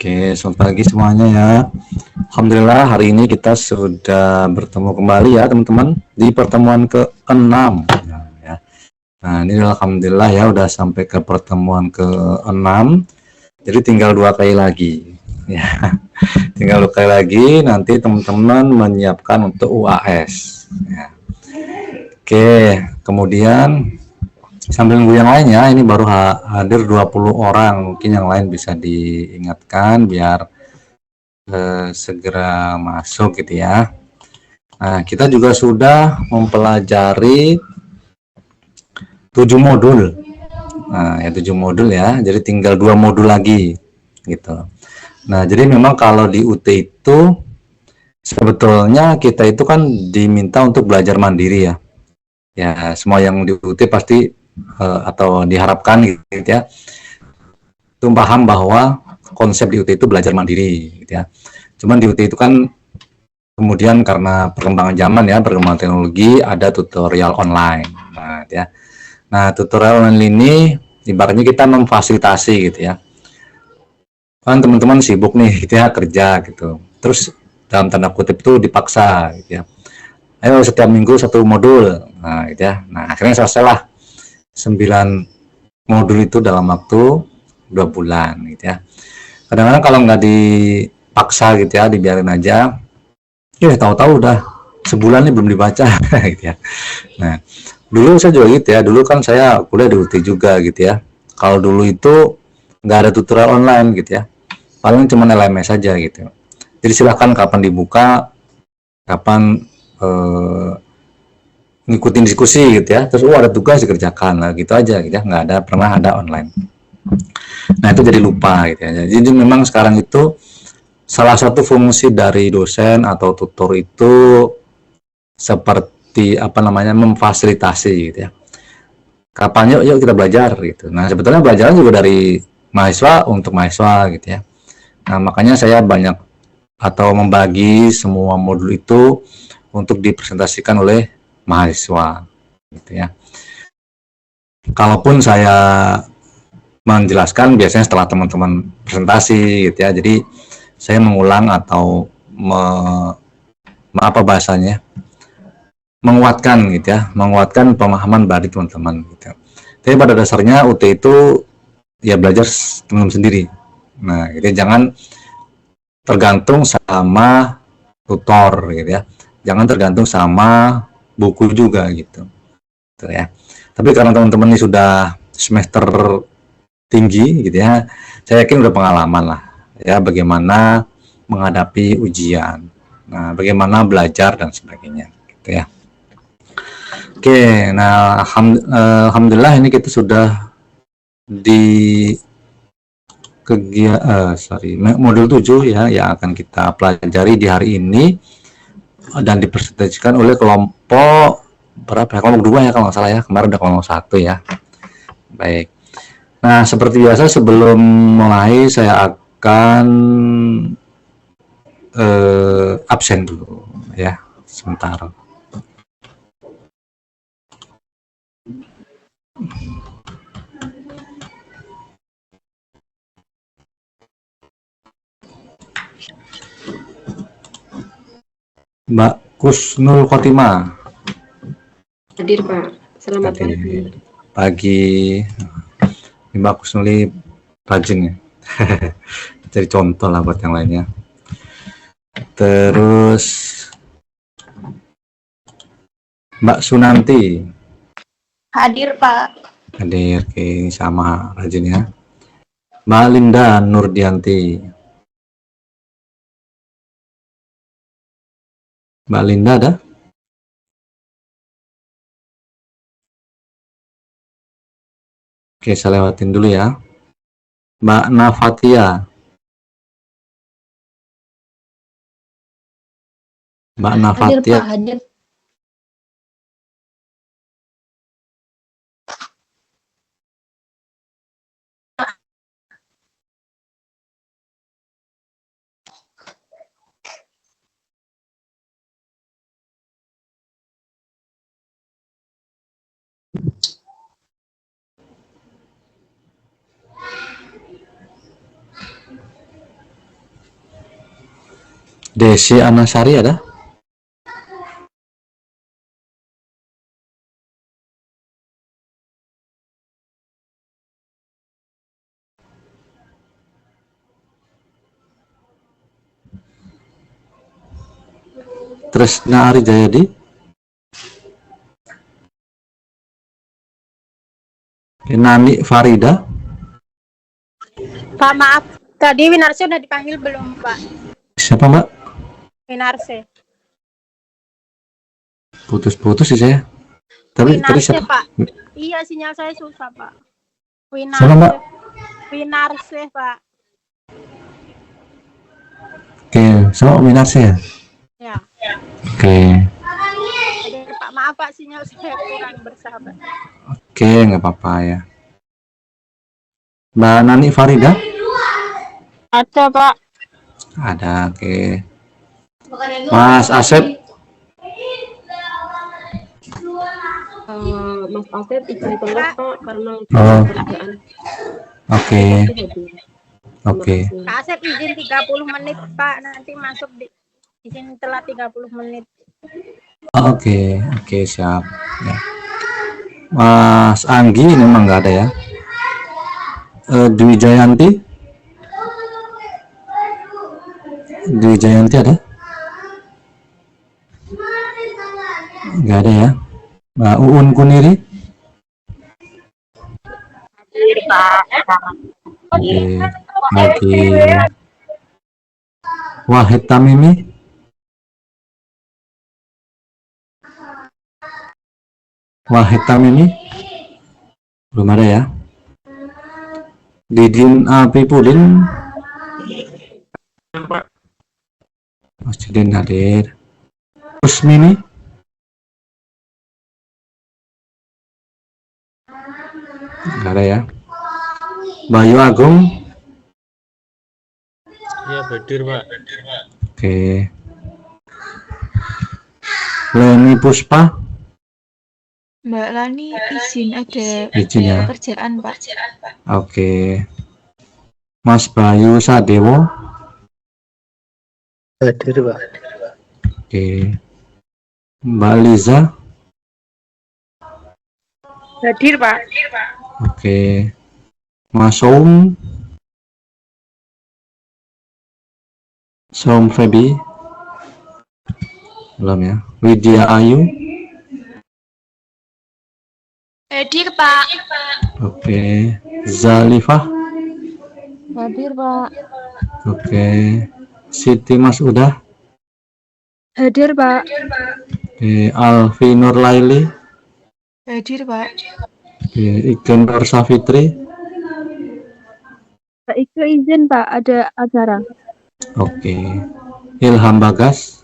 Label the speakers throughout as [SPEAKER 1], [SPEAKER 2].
[SPEAKER 1] Oke, selamat pagi semuanya ya. Alhamdulillah hari ini kita sudah bertemu kembali ya teman-teman di pertemuan ke-6. Ya. Nah ini alhamdulillah ya udah sampai ke pertemuan ke-6. Jadi tinggal 2 kali lagi. Ya, tinggal 2 kali lagi nanti teman-teman menyiapkan untuk UAS. Ya. Oke, kemudian sambil nunggu yang lainnya, ini baru hadir 20 orang, mungkin yang lain bisa diingatkan biar segera masuk gitu ya. Nah, kita juga sudah mempelajari 7 modul. Nah, ya 7 modul ya, jadi tinggal 2 modul lagi gitu. Nah, jadi memang kalau di UT itu sebetulnya kita itu kan diminta untuk belajar mandiri ya. Ya, semua yang di UT pasti atau diharapkan gitu ya. Itu paham bahwa konsep di UT itu belajar mandiri gitu ya. Cuman di UT itu kan kemudian karena perkembangan zaman ya, perkembangan teknologi, ada tutorial online. Nah, ya. Nah, tutorial online ini ibaratnya kita memfasilitasi gitu ya. Kan teman-teman sibuk nih gitu ya, kerja gitu. Terus dalam tanda kutip itu dipaksa gitu ya. Ayo setiap minggu satu modul. Nah, gitu ya. Nah, akhirnya selesailah 9 modul itu dalam waktu 2 bulan gitu ya. Kadang-kadang kalau nggak dipaksa gitu ya, dibiarin aja, ya tahu-tahu udah sebulan nih belum dibaca gitu ya. Nah, dulu saya juga gitu ya, dulu kan saya kuliah di UT juga gitu ya. Kalau dulu itu nggak ada tutorial online gitu ya, paling cuma LMS saja gitu. Jadi silahkan kapan dibuka, kapan ngikutin diskusi gitu ya, terus ada tugas dikerjakan lah gitu aja gitu ya, nggak ada pernah ada online. Nah itu jadi lupa gitu ya. Jadi memang sekarang itu salah satu fungsi dari dosen atau tutor itu seperti apa namanya memfasilitasi gitu ya. Kapan yuk kita belajar gitu. Nah sebetulnya belajaran juga dari mahasiswa untuk mahasiswa gitu ya. Nah makanya saya banyak atau membagi semua modul itu untuk dipresentasikan oleh mahasiswa gitu ya. Kalaupun saya menjelaskan biasanya setelah teman-teman presentasi gitu ya. Jadi saya mengulang atau apa bahasanya, menguatkan gitu ya, menguatkan pemahaman dari teman-teman gitu. Tapi pada dasarnya UT itu ya belajar teman-teman sendiri. Nah, gitu ya, jangan tergantung sama tutor gitu ya. Jangan tergantung sama buku juga gitu. Gitu ya. Tapi karena teman-teman ini sudah semester tinggi gitu ya, saya yakin udah pengalaman lah ya bagaimana menghadapi ujian. Nah, bagaimana belajar dan sebagainya gitu ya. Oke, nah alhamdulillah ini kita sudah di modul 7 ya yang akan kita pelajari di hari ini dan dipresentasikan oleh kelompok berapa ya? Kelompok 2 ya kalau nggak salah ya. Kemarin udah kelompok 1 ya. Baik. Nah, seperti biasa sebelum mulai saya akan absen dulu ya. Sebentar. Mbak Kusnul Khotimah.
[SPEAKER 2] Hadir Pak, selamat
[SPEAKER 1] Hadir.
[SPEAKER 2] pagi.
[SPEAKER 1] Pagi. Mbak Kusnul rajin ya. Jadi contoh lah buat yang lainnya. Terus Mbak Sunanti.
[SPEAKER 3] Hadir Pak.
[SPEAKER 1] Hadir, oke, ini sama rajin ya. Mbak Linda Nurdianti. Mbak Linda ada? Oke, saya lewatin dulu ya. Mbak Nafatia. Mbak Nafatia.
[SPEAKER 3] Hadir Pak, hadir.
[SPEAKER 1] Desi Anasari ada? Tresna Ari Jayadi? Nani Farida?
[SPEAKER 3] Pak, maaf. Tadi Winarse udah dipanggil belum, Pak?
[SPEAKER 1] Siapa mbak?
[SPEAKER 3] Winarse.
[SPEAKER 1] Putus-putus sih saya. Tapi tadi
[SPEAKER 3] Winarse,
[SPEAKER 1] siapa?
[SPEAKER 3] Pak. Iya, sinyal saya susah, Pak.
[SPEAKER 1] Siapa mbak?
[SPEAKER 3] Winarse, Pak.
[SPEAKER 1] Oke, sama Winarse ya?
[SPEAKER 3] Ya.
[SPEAKER 1] Oke.
[SPEAKER 3] Jadi, Pak, maaf Pak, sinyal saya kurang bersahabat.
[SPEAKER 1] Oke, nggak apa-apa ya. Mbak Nani Farida?
[SPEAKER 3] Ada, Pak.
[SPEAKER 1] Ada, oke. Mas Asep?
[SPEAKER 2] Mas Asep izin keluar Pak karena
[SPEAKER 1] Oh.
[SPEAKER 2] kerjaan.
[SPEAKER 1] Oke,
[SPEAKER 2] Tapi hadir.
[SPEAKER 1] oke.
[SPEAKER 3] Pak Asep izin 30 menit, Pak. Nanti masuk izin telat 30 menit.
[SPEAKER 1] Oke, oke, siap. Ya. Mas Anggi ini memang nggak ada ya. Dwi Jayanti? Dwi Jayanti ada? Nggak ada ya. Mbak Uun Kuniri? Oke, lagi. Wahid Tamimi? Wahid Tamimi? Belum ada ya. Didin Apipudin? Mas Didin hadir. Usmini? Nggak ada ya. Bayu Agung?
[SPEAKER 4] Iya, hadir Pak.
[SPEAKER 1] Oke. Leni Puspa?
[SPEAKER 5] Mbak Lani izin ada
[SPEAKER 1] Izin ya.
[SPEAKER 5] pekerjaan, Pak.
[SPEAKER 1] Oke. Mas Bayu Sadewo?
[SPEAKER 4] Hadir Pak.
[SPEAKER 1] Oke. Mbak Liza?
[SPEAKER 3] Hadir, Pak.
[SPEAKER 1] Oke. Mas Soum? Soum Febi? Belum ya. Widya Ayu?
[SPEAKER 3] Hadir, Pak.
[SPEAKER 1] Oke. Zalifah?
[SPEAKER 5] Hadir, Pak.
[SPEAKER 1] Oke. Siti Mas'udah?
[SPEAKER 5] Hadir, Pak.
[SPEAKER 1] Oke. Alfi Nurlaili?
[SPEAKER 5] Hadir, Pak.
[SPEAKER 1] Oke. Iken Nur Safitri?
[SPEAKER 5] Pak Ike izin, Pak, ada acara.
[SPEAKER 1] Oke. Ilham Bagas?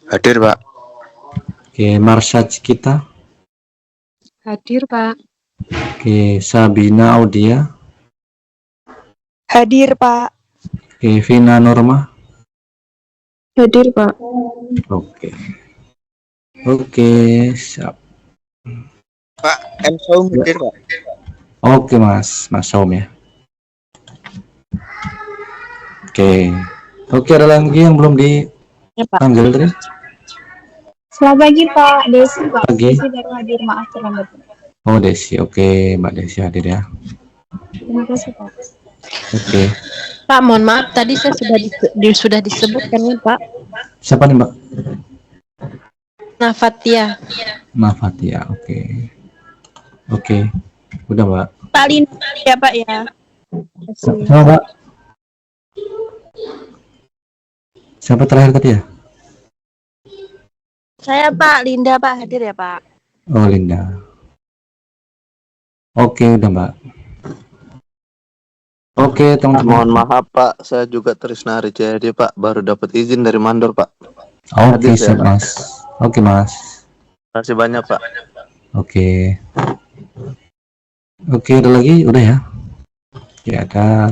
[SPEAKER 4] Hadir Pak.
[SPEAKER 1] Oke. Marsha Cikita?
[SPEAKER 5] Hadir, Pak.
[SPEAKER 1] Oke. Sabina Audia?
[SPEAKER 3] Hadir, Pak.
[SPEAKER 1] Oke. Vina Norma?
[SPEAKER 5] Hadir, Pak.
[SPEAKER 1] Oke. Oke, siap.
[SPEAKER 4] Pak, M Saum hadir Pak.
[SPEAKER 1] Oke, Mas Saum ya. Oke. Oke, ada lagi yang belum dipanggil tadi?
[SPEAKER 5] Selamat pagi, Pak. Desi, Pak.
[SPEAKER 1] Pagi.
[SPEAKER 5] Desi baru hadir, maaf terlambat.
[SPEAKER 1] Oh, Desi. Oke, Mbak Desi hadir ya.
[SPEAKER 5] Terima kasih, Pak.
[SPEAKER 1] Oke.
[SPEAKER 6] Pak, mohon maaf tadi saya sudah disebutkan ya Pak.
[SPEAKER 1] Siapa nih, Mbak?
[SPEAKER 6] Nafatia.
[SPEAKER 1] Fatia. Oke. Oke. Udah, Mbak.
[SPEAKER 3] Pak Linda ya, Pak ya.
[SPEAKER 1] Siapa, Mbak? Siapa terakhir tadi ya?
[SPEAKER 3] Saya Pak Linda, Pak, hadir ya, Pak.
[SPEAKER 1] Oh, Linda. Oke, udah, Mbak. Oke, teman-teman.
[SPEAKER 7] Mohon maaf Pak, saya juga Trisna Ari Jayadi Pak, baru dapat izin dari mandor Pak.
[SPEAKER 1] Oke,
[SPEAKER 7] Hadir
[SPEAKER 1] siap,
[SPEAKER 7] saya, Pak.
[SPEAKER 1] Mas. Oke, Mas.
[SPEAKER 7] Terima kasih banyak Pak.
[SPEAKER 1] Oke. Oke, ada lagi? Udah ya? Oke, ada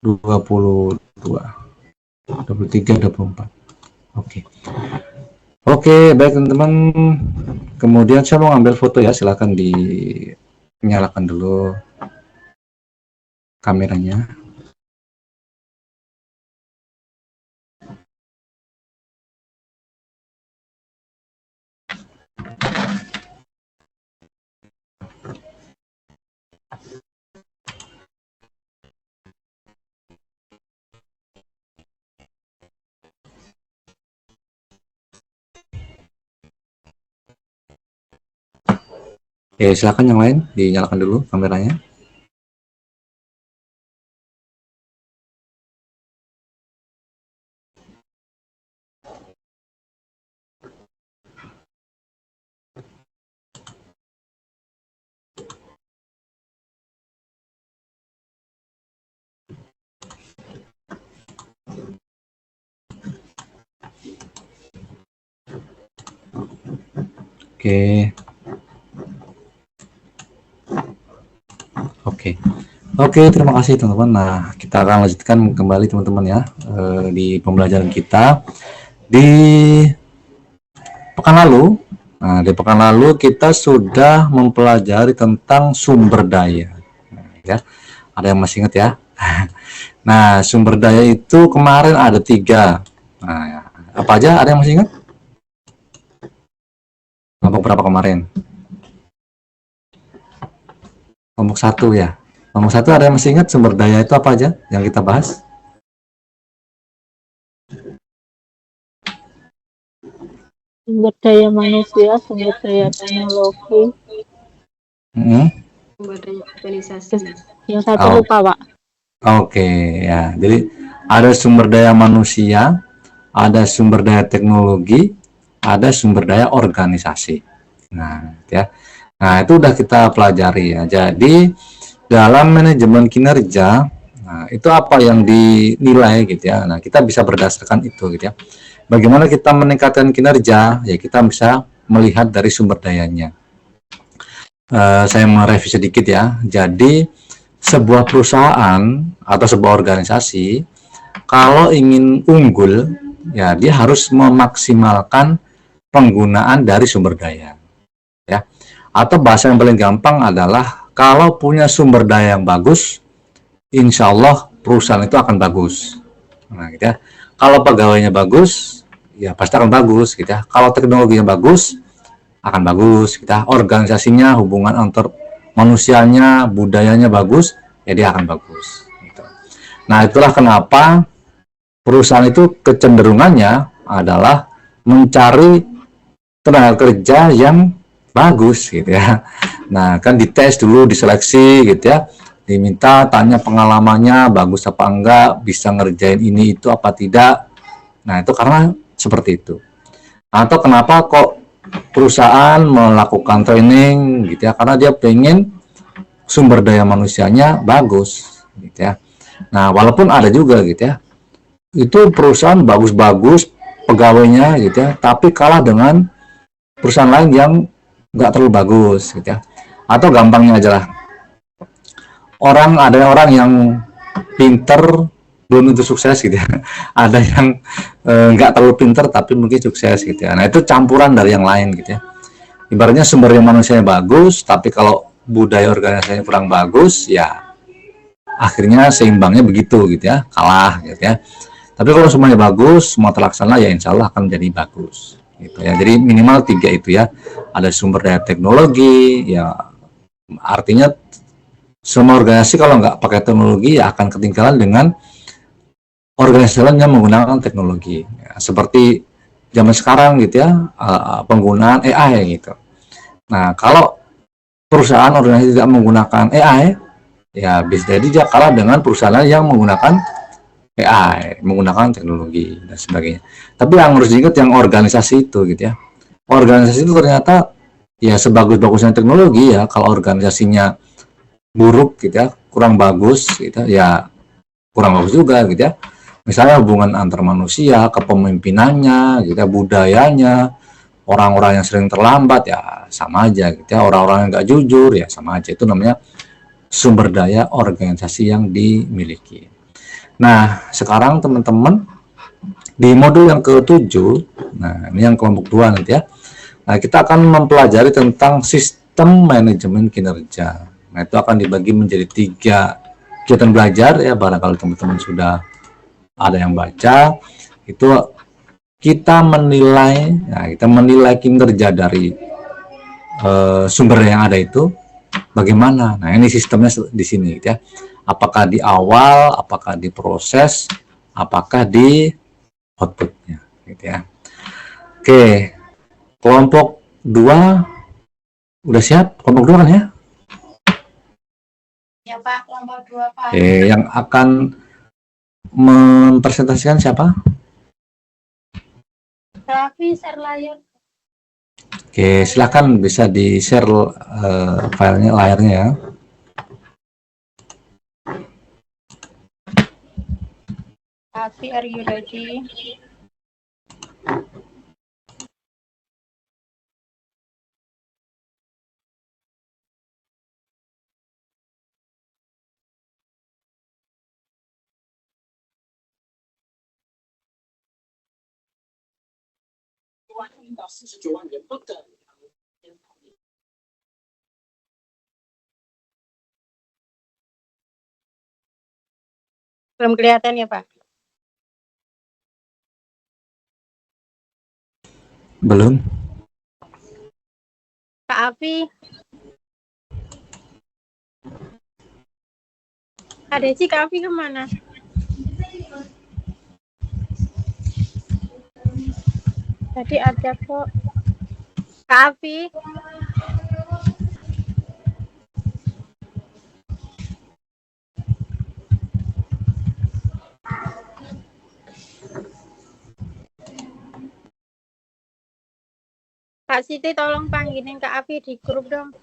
[SPEAKER 1] 22, 23, 24. Oke. Oke, baik teman-teman. Kemudian saya mau ambil foto ya, silakan dinyalakan dulu. kameranya. Silakan yang lain dinyalakan dulu kameranya. Oke. Oke, terima kasih teman-teman. Nah, kita akan lanjutkan kembali teman-teman ya di pembelajaran kita di pekan lalu. Nah, di pekan lalu kita sudah mempelajari tentang sumber daya. Ya, ada yang masih ingat ya? Nah, sumber daya itu kemarin ada 3. Nah, apa aja? Ada yang masih ingat? Kelompok berapa kemarin? Kelompok 1 ya. Kelompok 1 ada yang masih ingat sumber daya itu apa aja yang kita bahas?
[SPEAKER 6] Sumber daya manusia, sumber daya teknologi.
[SPEAKER 2] Sumber daya organisasi.
[SPEAKER 6] Yang satu lupa, Pak.
[SPEAKER 1] Oke, ya. Jadi ada sumber daya manusia, ada sumber daya teknologi, ada sumber daya organisasi. Nah, ya. Nah, itu udah kita pelajari ya. Jadi dalam manajemen kinerja, nah, itu apa yang dinilai gitu ya. Nah, kita bisa berdasarkan itu gitu ya. Bagaimana kita meningkatkan kinerja? Ya, kita bisa melihat dari sumber dayanya. Saya merevisi sedikit ya. Jadi sebuah perusahaan atau sebuah organisasi kalau ingin unggul, ya dia harus memaksimalkan penggunaan dari sumber daya. Ya. Atau bahasa yang paling gampang adalah kalau punya sumber daya yang bagus, insya Allah perusahaan itu akan bagus. Nah, gitu ya. Kalau pegawainya bagus, ya pasti akan bagus, gitu ya. Kalau teknologinya bagus, akan bagus, gitu ya. Organisasinya, hubungan antar manusianya, budayanya bagus, ya dia akan bagus. Gitu. Nah, itulah kenapa perusahaan itu kecenderungannya adalah mencari tenaga kerja yang bagus gitu ya. Nah, kan dites dulu, diseleksi gitu ya. Diminta tanya pengalamannya bagus apa enggak, bisa ngerjain ini itu apa tidak. Nah, itu karena seperti itu. Atau kenapa kok perusahaan melakukan training gitu ya? Karena dia pengen sumber daya manusianya bagus gitu ya. Nah, walaupun ada juga gitu ya. Itu perusahaan bagus-bagus pegawainya gitu ya, tapi kalah dengan perusahaan lain yang nggak terlalu bagus gitu ya. Atau gampangnya aja lah, ada orang yang pinter belum tentu sukses gitu ya. Ada yang nggak terlalu pinter tapi mungkin sukses gitu ya. Nah, itu campuran dari yang lain gitu ya. Ibaratnya sumber manusianya bagus tapi kalau budaya organisasinya kurang bagus, ya akhirnya seimbangnya begitu gitu ya, kalah gitu ya. Tapi kalau semuanya bagus, semua terlaksana, ya insya Allah akan menjadi bagus gitu ya. Jadi minimal 3 itu ya. Ada sumber daya teknologi, ya artinya semua organisasi kalau nggak pakai teknologi ya akan ketinggalan dengan organisasi lain yang menggunakan teknologi ya, seperti zaman sekarang gitu ya, penggunaan AI gitu. Nah, kalau perusahaan organisasi tidak menggunakan AI, ya bisa jadi dia kalah dengan perusahaan yang menggunakan AI, menggunakan teknologi dan sebagainya. Tapi yang harus diingat yang organisasi itu gitu ya. Organisasi itu ternyata ya sebagus-bagusnya teknologi ya, kalau organisasinya buruk gitu ya, kurang bagus gitu ya, kurang bagus juga gitu ya. Misalnya hubungan antar manusia, kepemimpinannya gitu ya, budayanya, orang-orang yang sering terlambat ya sama aja gitu ya, orang-orang yang nggak jujur ya sama aja. Itu namanya sumber daya organisasi yang dimiliki. Nah, sekarang teman-teman di modul yang ke-7, nah ini yang kelompok 2 nanti ya. Nah, kita akan mempelajari tentang sistem manajemen kinerja. Nah, itu akan dibagi menjadi 3 kegiatan belajar ya, barangkali teman-teman sudah ada yang baca, itu kita menilai, ya, kita menilai kinerja dari sumber yang ada itu bagaimana. Nah, ini sistemnya di sini ya. Apakah di awal, apakah di proses, apakah di outputnya, gitu ya. Oke, kelompok 2 udah siap? Kelompok 2 kan ya?
[SPEAKER 3] Ya Pak, kelompok 2 Pak.
[SPEAKER 1] Oke, yang akan mempresentasikan siapa?
[SPEAKER 3] Raffi share layar.
[SPEAKER 1] Oke, silakan bisa di share filenya, layarnya ya.
[SPEAKER 3] Raffi, are you ready? Belum kelihatan ya Pak?
[SPEAKER 1] Belum?
[SPEAKER 3] Kak Afi. Kak Desi, Kak Afi kemana? Tadi ada kok. Kak Afi. Kak Siti tolong panggilin Kak Afi di grup dong.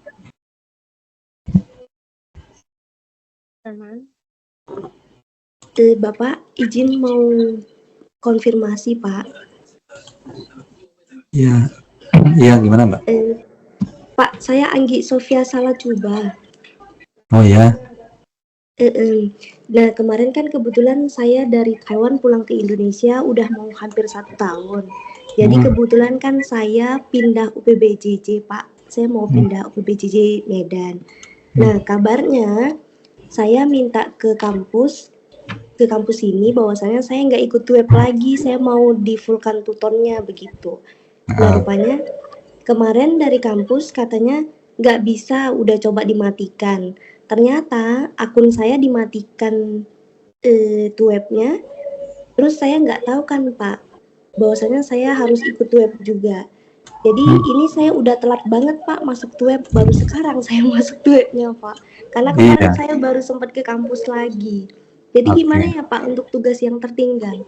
[SPEAKER 2] Bapak izin mau konfirmasi Pak.
[SPEAKER 1] Iya. Iya, gimana Mbak?
[SPEAKER 2] Pak, saya Anggi Sofia Salacuba.
[SPEAKER 1] Oh ya.
[SPEAKER 2] Nah, kemarin kan kebetulan saya dari Taiwan pulang ke Indonesia udah mau hampir 1 tahun. Jadi kebetulan kan saya pindah UPBJJ Pak. Saya mau pindah UPBJJ Medan. Nah, kabarnya saya minta ke kampus ini bahwasanya saya nggak ikut web lagi, saya mau di fullkan tutornya begitu. Nah, rupanya kemarin dari kampus katanya nggak bisa, udah coba dimatikan. Ternyata akun saya dimatikan webnya, terus saya nggak tahu kan Pak, bahwasanya saya harus ikut web juga. Jadi ini saya udah telat banget Pak masuk web, baru sekarang saya masuk webnya Pak. Karena kemarin saya baru sempat ke kampus lagi. Jadi gimana ya Pak untuk tugas yang tertinggal?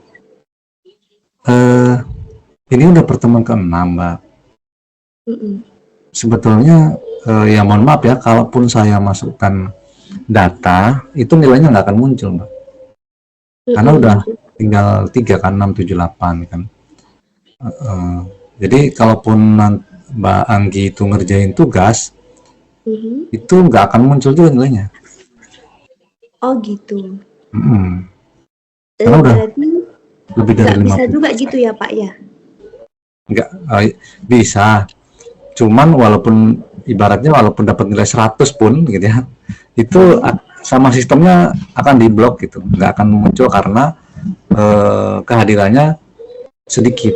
[SPEAKER 1] Ini udah pertemuan ke-6 Mbak. Sebetulnya ya mohon maaf ya, kalaupun saya masukkan data itu nilainya nggak akan muncul Mbak. Karena udah tinggal 3 kan, 6, 7, 8 kan. Jadi kalaupun Mbak Anggi itu ngerjain tugas, itu nggak akan muncul juga nilainya.
[SPEAKER 2] Oh gitu.
[SPEAKER 1] Karena udah
[SPEAKER 2] berarti
[SPEAKER 1] lebih dari 50.
[SPEAKER 2] bisa juga gitu ya Pak ya?
[SPEAKER 1] Enggak, bisa. Cuman walaupun ibaratnya walaupun dapat nilai 100 pun gitu ya, itu sama sistemnya akan diblok gitu, nggak akan muncul karena kehadirannya sedikit.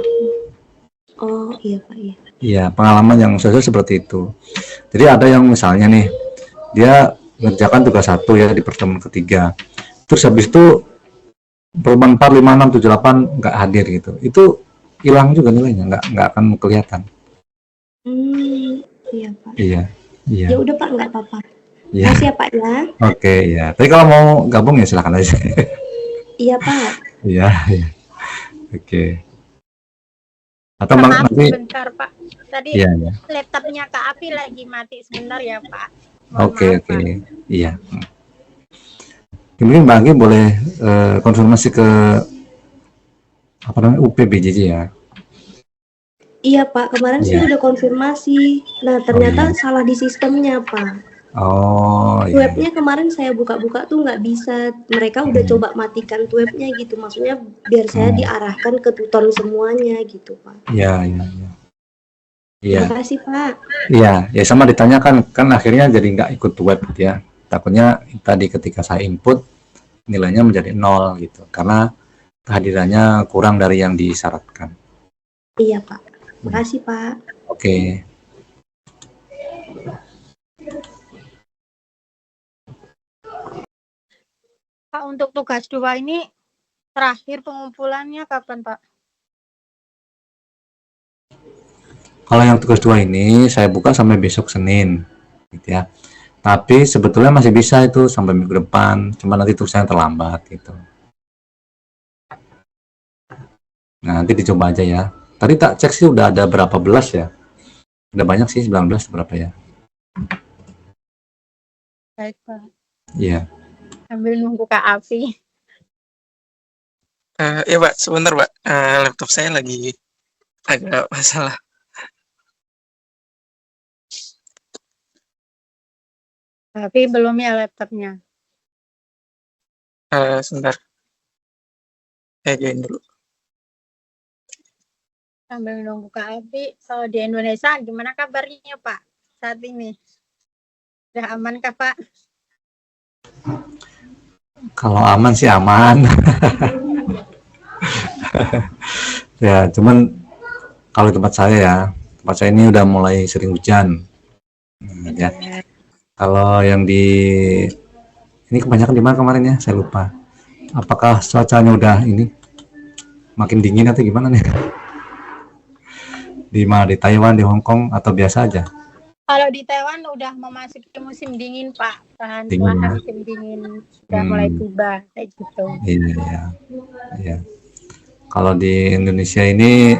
[SPEAKER 2] Oh iya Pak ya.
[SPEAKER 1] Iya, pengalaman yang saya seperti itu. Jadi ada yang misalnya nih, dia mengerjakan tugas 1 ya di pertemuan ketiga, terus habis itu pertemuan 4, 5, 6, 7, 8 nggak hadir gitu, itu hilang juga nilainya, nggak akan kelihatan.
[SPEAKER 2] Iya Pak.
[SPEAKER 1] Iya.
[SPEAKER 2] Ya udah Pak, nggak apa-apa.
[SPEAKER 1] Iya.
[SPEAKER 2] Makasih ya Pak ya.
[SPEAKER 1] Oke ya. Tapi kalau mau gabung ya silakan aja.
[SPEAKER 2] Iya Pak.
[SPEAKER 1] Iya. Oke. Atau
[SPEAKER 3] Maaf
[SPEAKER 1] nanti.
[SPEAKER 3] sebentar Pak. Tadi laptopnya Kak Afi lagi mati sebentar ya Pak.
[SPEAKER 1] Oke. Iya. Mungkin Mbak Anggi boleh konfirmasi ke apa namanya UPBJJ ya.
[SPEAKER 2] Iya Pak, kemarin sih udah konfirmasi. Nah ternyata salah di sistemnya Pak.
[SPEAKER 1] Oh iya.
[SPEAKER 2] Webnya kemarin saya buka-buka tuh nggak bisa. Mereka udah coba matikan webnya gitu. Maksudnya biar saya diarahkan ke tutor semuanya gitu Pak.
[SPEAKER 1] Iya.
[SPEAKER 2] Terima kasih Pak.
[SPEAKER 1] Iya, ya sama ditanyakan kan akhirnya jadi nggak ikut web gitu ya. Takutnya tadi ketika saya input nilainya menjadi 0 gitu karena kehadirannya kurang dari yang disyaratkan.
[SPEAKER 2] Iya Pak. Makasih Pak.
[SPEAKER 1] Oke.
[SPEAKER 3] Pak, untuk tugas 2 ini terakhir pengumpulannya kapan, Pak?
[SPEAKER 1] Kalau yang tugas 2 ini saya buka sampai besok Senin gitu ya. Tapi sebetulnya masih bisa itu sampai minggu depan, cuma nanti tulisannya terlambat gitu. Nah, nanti dicoba aja ya. Tadi tak cek sih udah ada berapa belas ya. Udah banyak sih, 19 berapa ya.
[SPEAKER 3] Baik, Pak.
[SPEAKER 1] Iya.
[SPEAKER 3] Sambil nunggu Kak Afi.
[SPEAKER 4] Ya Pak, sebentar Pak. Laptop saya lagi agak masalah.
[SPEAKER 3] Tapi belum ya laptopnya.
[SPEAKER 4] Sebentar. Saya join dulu.
[SPEAKER 3] Sambil nunggu Kak Afi, di Indonesia gimana kabarnya Pak saat ini? Sudah aman kah Pak?
[SPEAKER 1] Kalau aman sih aman. Ya, cuman kalau tempat saya ini udah mulai sering hujan. Ya. Kalau yang di ini kebanyakan di mana kemarin ya? Saya lupa. Apakah cuacanya udah ini makin dingin atau gimana nih? Di mana? Di Taiwan, di Hong Kong atau biasa aja?
[SPEAKER 3] Kalau di Taiwan udah memasuki musim dingin Pak. Perlahan
[SPEAKER 1] Dingin.
[SPEAKER 3] musim dingin sudah mulai tiba kayak gitu.
[SPEAKER 1] Iya. Kalau di Indonesia ini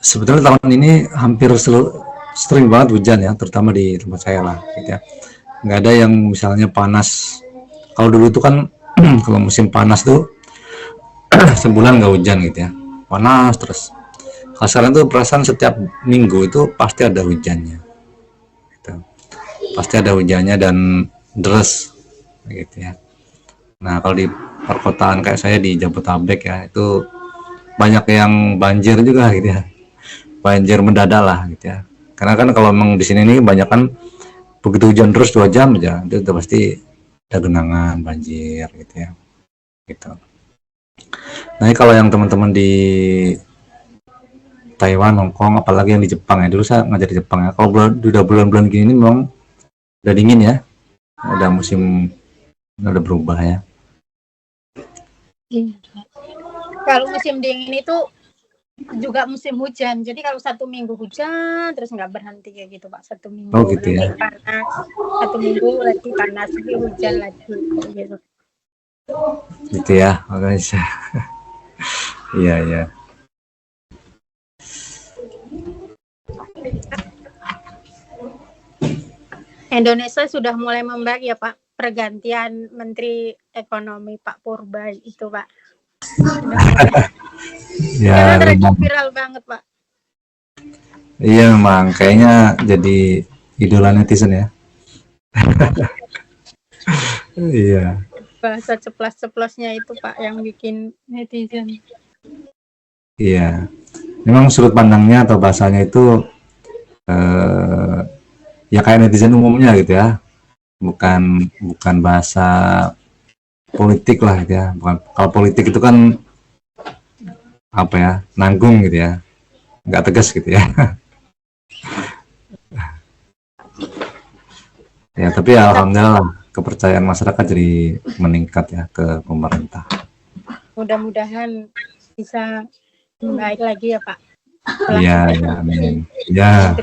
[SPEAKER 1] sebetulnya tahun ini hampir sering banget hujan ya, terutama di tempat saya lah gitu ya. Nggak ada yang misalnya panas. Kalau dulu itu kan kalau musim panas tuh sebulan nggak hujan gitu ya, panas terus. Kalau sekarang tuh perasaan setiap minggu itu pasti ada hujannya gitu. Pasti ada hujannya dan deras gitu ya. Nah kalau di perkotaan kayak saya di Jabodetabek ya, itu banyak yang banjir juga gitu ya, banjir mendadak lah gitu ya. Karena kan kalau memang di sini nih banyak kan begitu hujan terus 2 jam aja itu udah pasti ada genangan banjir gitu ya gitu. Nah kalau yang teman-teman di Taiwan, Hong Kong, apalagi yang di Jepang ya, dulu saya ngajar di Jepang ya, kalau udah bulan-bulan gini memang udah dingin ya, udah musim udah berubah ya.
[SPEAKER 3] Kalau musim dingin itu juga musim hujan. Jadi kalau 1 minggu hujan terus nggak berhenti kayak gitu Pak. 1 minggu
[SPEAKER 1] gitu ya.
[SPEAKER 3] panas, 1 minggu lagi panas, lagi hujan lagi gitu.
[SPEAKER 1] Gitu ya, makanya. Iya.
[SPEAKER 3] Indonesia sudah mulai membagi ya Pak, pergantian Menteri Ekonomi Pak Purba itu Pak.
[SPEAKER 1] Ya,
[SPEAKER 3] karena viral banget Pak.
[SPEAKER 1] Iya memang kayaknya jadi idola netizen ya. Iya.
[SPEAKER 3] Bahasa ceplas-ceplosnya itu Pak yang bikin netizen.
[SPEAKER 1] Iya. Memang sudut pandangnya atau bahasanya itu ya kayak netizen umumnya gitu ya. Bukan bahasa politik lah gitu ya. Bukan, kalau politik itu kan apa ya, nanggung gitu ya. Nggak tegas gitu ya. Ya, tapi ya alhamdulillah kepercayaan masyarakat jadi meningkat ya ke pemerintah.
[SPEAKER 3] Mudah-mudahan bisa baik lagi ya Pak.
[SPEAKER 1] Iya, amin. Ya.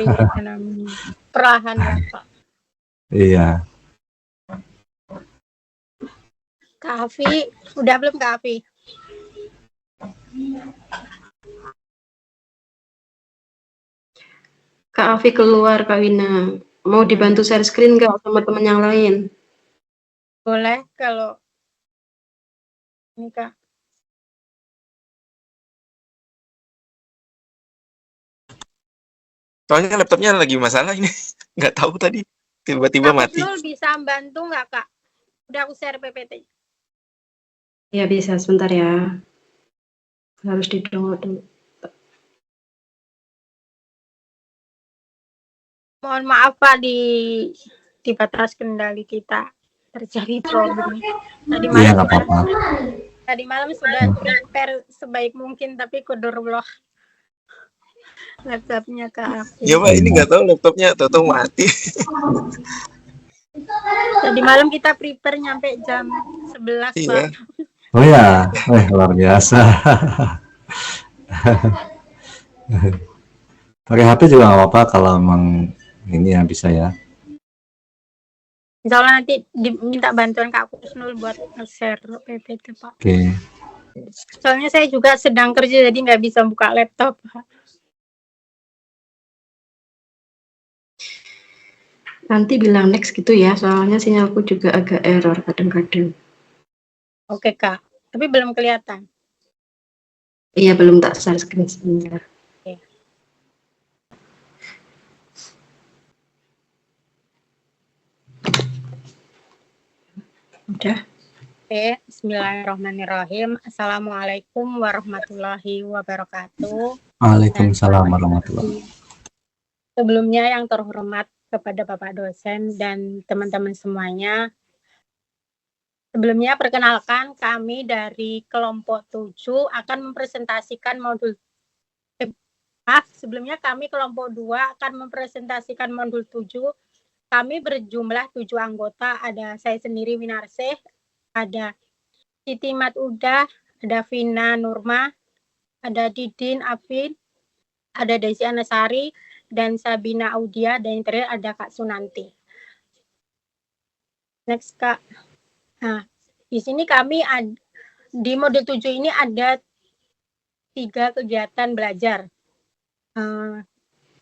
[SPEAKER 3] Perlahan ya Pak.
[SPEAKER 1] Iya.
[SPEAKER 3] Kak Afi, udah belum Kak Afi?
[SPEAKER 8] Kak Afi keluar, Kak Wina. Mau dibantu share screen nggak sama teman yang lain?
[SPEAKER 3] Boleh kalau ini Kak.
[SPEAKER 4] Soalnya laptopnya lagi masalah ini. Nggak tahu tadi. Tiba-tiba mati.
[SPEAKER 3] Abdul bisa bantu nggak Kak? Udah aku share PPT.
[SPEAKER 8] Ya bisa, sebentar ya. Harus di-download dulu.
[SPEAKER 3] Mohon maaf Pak di batas kendali kita. terjadi problem. Tadi
[SPEAKER 1] Iya,
[SPEAKER 3] malam
[SPEAKER 1] nggak apa-apa.
[SPEAKER 3] tadi malam sudah prepare sebaik mungkin, tapi qadarullah laptopnya Kak
[SPEAKER 4] Ya
[SPEAKER 3] Afif.
[SPEAKER 4] Pak, ini nggak tahu laptopnya tahu mati.
[SPEAKER 3] Tadi malam kita prepare nyampe jam 11 Pak.
[SPEAKER 4] Iya.
[SPEAKER 1] Oh ya, luar biasa. Pakai HP juga nggak apa-apa kalau emang ini ya bisa ya.
[SPEAKER 3] Insya Allah nanti diminta bantuan Kak Kusnul buat nge-share PPT Pak.
[SPEAKER 1] Oke.
[SPEAKER 3] Soalnya saya juga sedang kerja jadi nggak bisa buka laptop Pak.
[SPEAKER 8] Nanti bilang next gitu ya, soalnya sinyalku juga agak error kadang-kadang.
[SPEAKER 3] Oke Kak, tapi belum kelihatan.
[SPEAKER 8] Iya, belum tak share screen sebentar.
[SPEAKER 3] Oke.
[SPEAKER 8] Udah.
[SPEAKER 3] Oke, Bismillahirrahmanirrahim. Assalamualaikum warahmatullahi wabarakatuh.
[SPEAKER 1] Waalaikumsalam warahmatullahi.
[SPEAKER 3] Sebelumnya yang terhormat kepada Bapak dosen dan teman-teman semuanya. Sebelumnya perkenalkan kami dari kelompok 7 akan mempresentasikan modul sebelumnya kami kelompok 2 akan mempresentasikan modul 7. Kami berjumlah 7 anggota, ada saya sendiri Winarsih, ada Siti Matudah, ada Vina Nurma, ada Didin Afin, ada Desi Anasari, dan Sabina Audia, dan yang terakhir ada Kak Sunanti. Next Kak. Nah, di sini kami di modul 7 ini ada 3 kegiatan belajar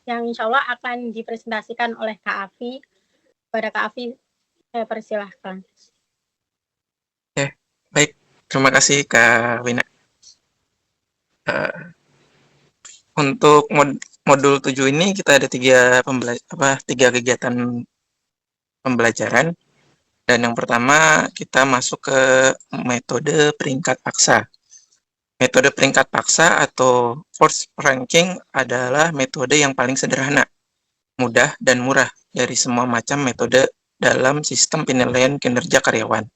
[SPEAKER 3] yang insya Allah akan dipresentasikan oleh Kak Afi. Pada Kak Afi, saya persilahkan.
[SPEAKER 4] Oke, baik. Terima kasih Kak Wina. Untuk modul 7 ini kita ada 3 kegiatan pembelajaran. Dan yang pertama kita masuk ke metode peringkat paksa. Metode peringkat paksa atau force ranking adalah metode yang paling sederhana, mudah, dan murah dari semua macam metode dalam sistem penilaian kinerja karyawan.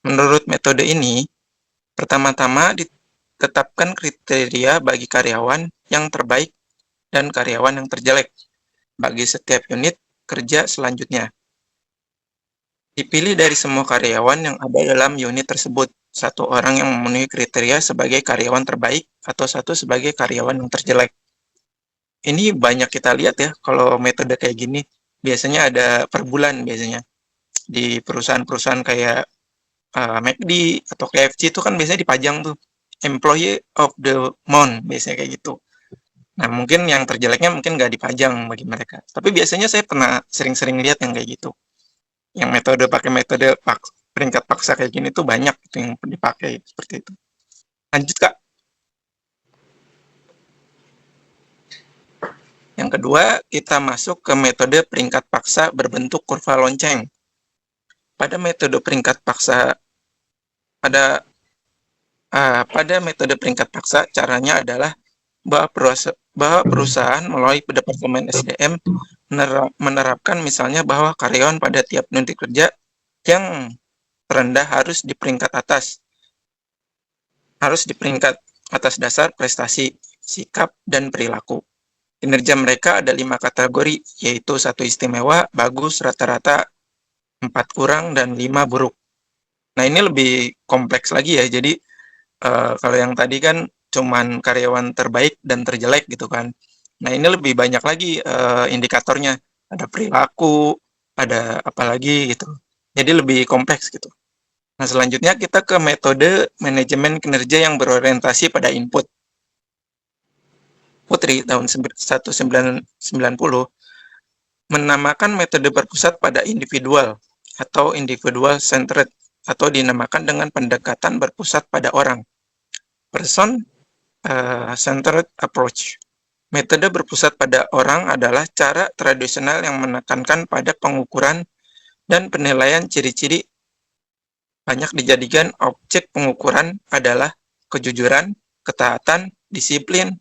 [SPEAKER 4] Menurut metode ini, pertama-tama ditetapkan kriteria bagi karyawan yang terbaik dan karyawan yang terjelek bagi setiap unit kerja selanjutnya. Dipilih dari semua karyawan yang ada dalam unit tersebut, satu orang yang memenuhi kriteria sebagai karyawan terbaik atau satu sebagai karyawan yang terjelek. Ini banyak kita lihat ya, kalau metode kayak gini, biasanya ada per bulan biasanya. Di perusahaan-perusahaan kayak McD atau KFC itu kan biasanya dipajang tuh, Employee of the Month, biasanya kayak gitu. Nah, mungkin yang terjeleknya mungkin nggak dipajang bagi mereka. Tapi biasanya saya pernah sering-sering lihat yang kayak gitu. Yang pakai metode peringkat paksa kayak gini tuh banyak itu yang dipakai seperti itu. Lanjut Kak. Yang kedua, kita masuk ke metode peringkat paksa berbentuk kurva lonceng. Pada metode peringkat paksa pada metode peringkat paksa caranya adalah bahwa perusahaan melalui Departemen SDM menerapkan misalnya bahwa karyawan pada tiap unit kerja yang terendah harus di peringkat atas dasar prestasi, sikap, dan perilaku. Kinerja mereka ada 5 kategori, yaitu 1 istimewa, bagus, rata-rata, 4 kurang, dan 5 buruk. Nah, ini lebih kompleks lagi ya. Jadi kalau yang tadi kan cuman karyawan terbaik dan terjelek gitu kan. Nah, ini lebih banyak lagi indikatornya. Ada perilaku, ada apa lagi gitu. Jadi lebih kompleks gitu. Nah, selanjutnya kita ke metode manajemen kinerja yang berorientasi pada input. Putri tahun 1990 menamakan metode berpusat pada individual atau individual centered atau dinamakan dengan pendekatan berpusat pada orang. Person centered approach. Metode berpusat pada orang adalah cara tradisional yang menekankan pada pengukuran dan penilaian ciri-ciri. Banyak dijadikan objek pengukuran adalah kejujuran, ketaatan, disiplin,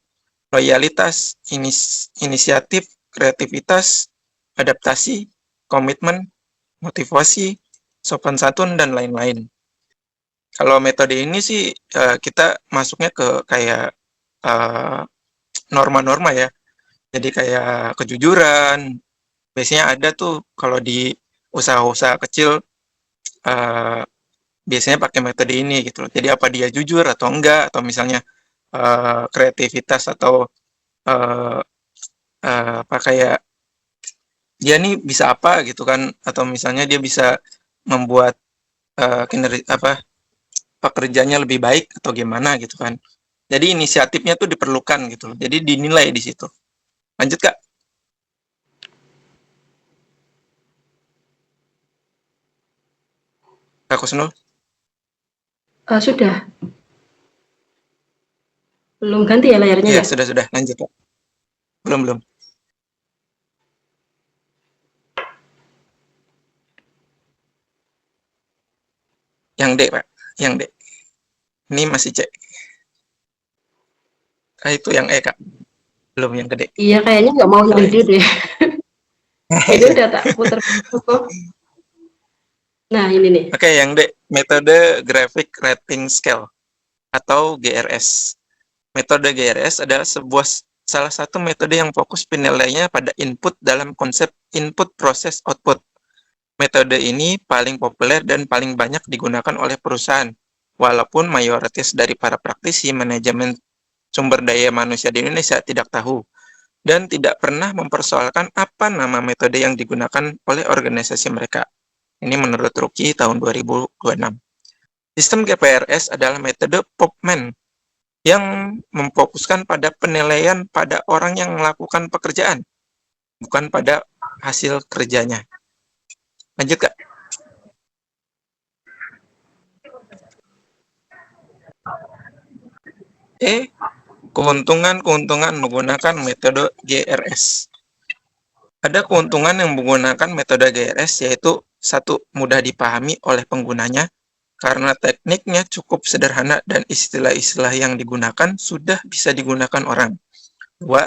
[SPEAKER 4] loyalitas, inisiatif, kreativitas, adaptasi, komitmen, motivasi, sopan santun, dan lain-lain. Kalau metode ini sih kita masuknya ke kayak norma-norma ya. Jadi kayak kejujuran. Biasanya ada tuh kalau di usaha-usaha kecil biasanya pakai metode ini gitu loh. Jadi apa dia jujur atau enggak, atau misalnya kreativitas atau uh, apa kayak dia nih bisa apa gitu kan, atau misalnya dia bisa membuat kinerja apa pekerjaannya lebih baik atau gimana gitu kan. Jadi inisiatifnya tuh diperlukan gitu loh. Jadi dinilai di situ. Lanjut Kak. Kak Kusnul.
[SPEAKER 8] Sudah. Belum ganti ya layarnya
[SPEAKER 4] Iya,
[SPEAKER 8] ya?
[SPEAKER 4] sudah. Lanjut Kak. Belum. Yang D, Pak. Yang D. Ini masih C. Itu yang E, Kak. Belum yang gede.
[SPEAKER 8] Iya, kayaknya nggak mau yang
[SPEAKER 4] Kalau
[SPEAKER 8] gede deh. Jadi udah tak putar kok. Nah, ini nih.
[SPEAKER 4] Oke, yang D. Metode Graphic Rating Scale atau GRS. Metode GRS adalah salah satu metode yang fokus penilaiannya pada input dalam konsep input proses output. Metode ini paling populer dan paling banyak digunakan oleh perusahaan, walaupun mayoritas dari para praktisi manajemen sumber daya manusia di Indonesia tidak tahu dan tidak pernah mempersoalkan apa nama metode yang digunakan oleh organisasi mereka. Ini menurut Ruki tahun 2026. Sistem GPRS adalah metode Popman yang memfokuskan pada penilaian pada orang yang melakukan pekerjaan, bukan pada hasil kerjanya. Lanjut, Kak. Keuntungan menggunakan metode GRS. Ada keuntungan yang menggunakan metode GRS, yaitu satu, mudah dipahami oleh penggunanya, karena tekniknya cukup sederhana dan istilah-istilah yang digunakan sudah bisa digunakan orang. Dua,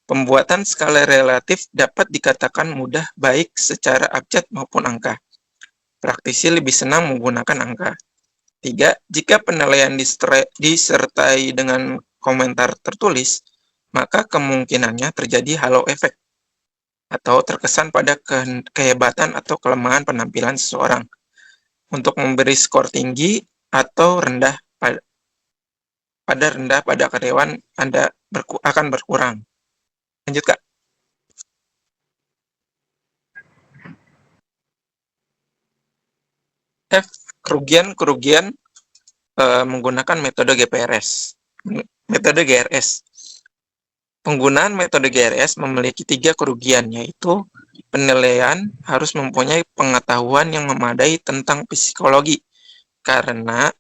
[SPEAKER 4] pembuatan skala relatif dapat dikatakan mudah baik secara abjad maupun angka. Praktisi lebih senang menggunakan angka. Tiga, jika penilaian disertai dengan komentar tertulis, maka kemungkinannya terjadi halo effect atau terkesan pada kehebatan atau kelemahan penampilan seseorang untuk memberi skor tinggi atau rendah pada karyawan Anda akan berkurang. Lanjut, Kak. F. Kerugian menggunakan metode GPRS. Metode GRS. Penggunaan metode GRS memiliki 3 kerugian, yaitu penilaian harus mempunyai pengetahuan yang memadai tentang psikologi, karena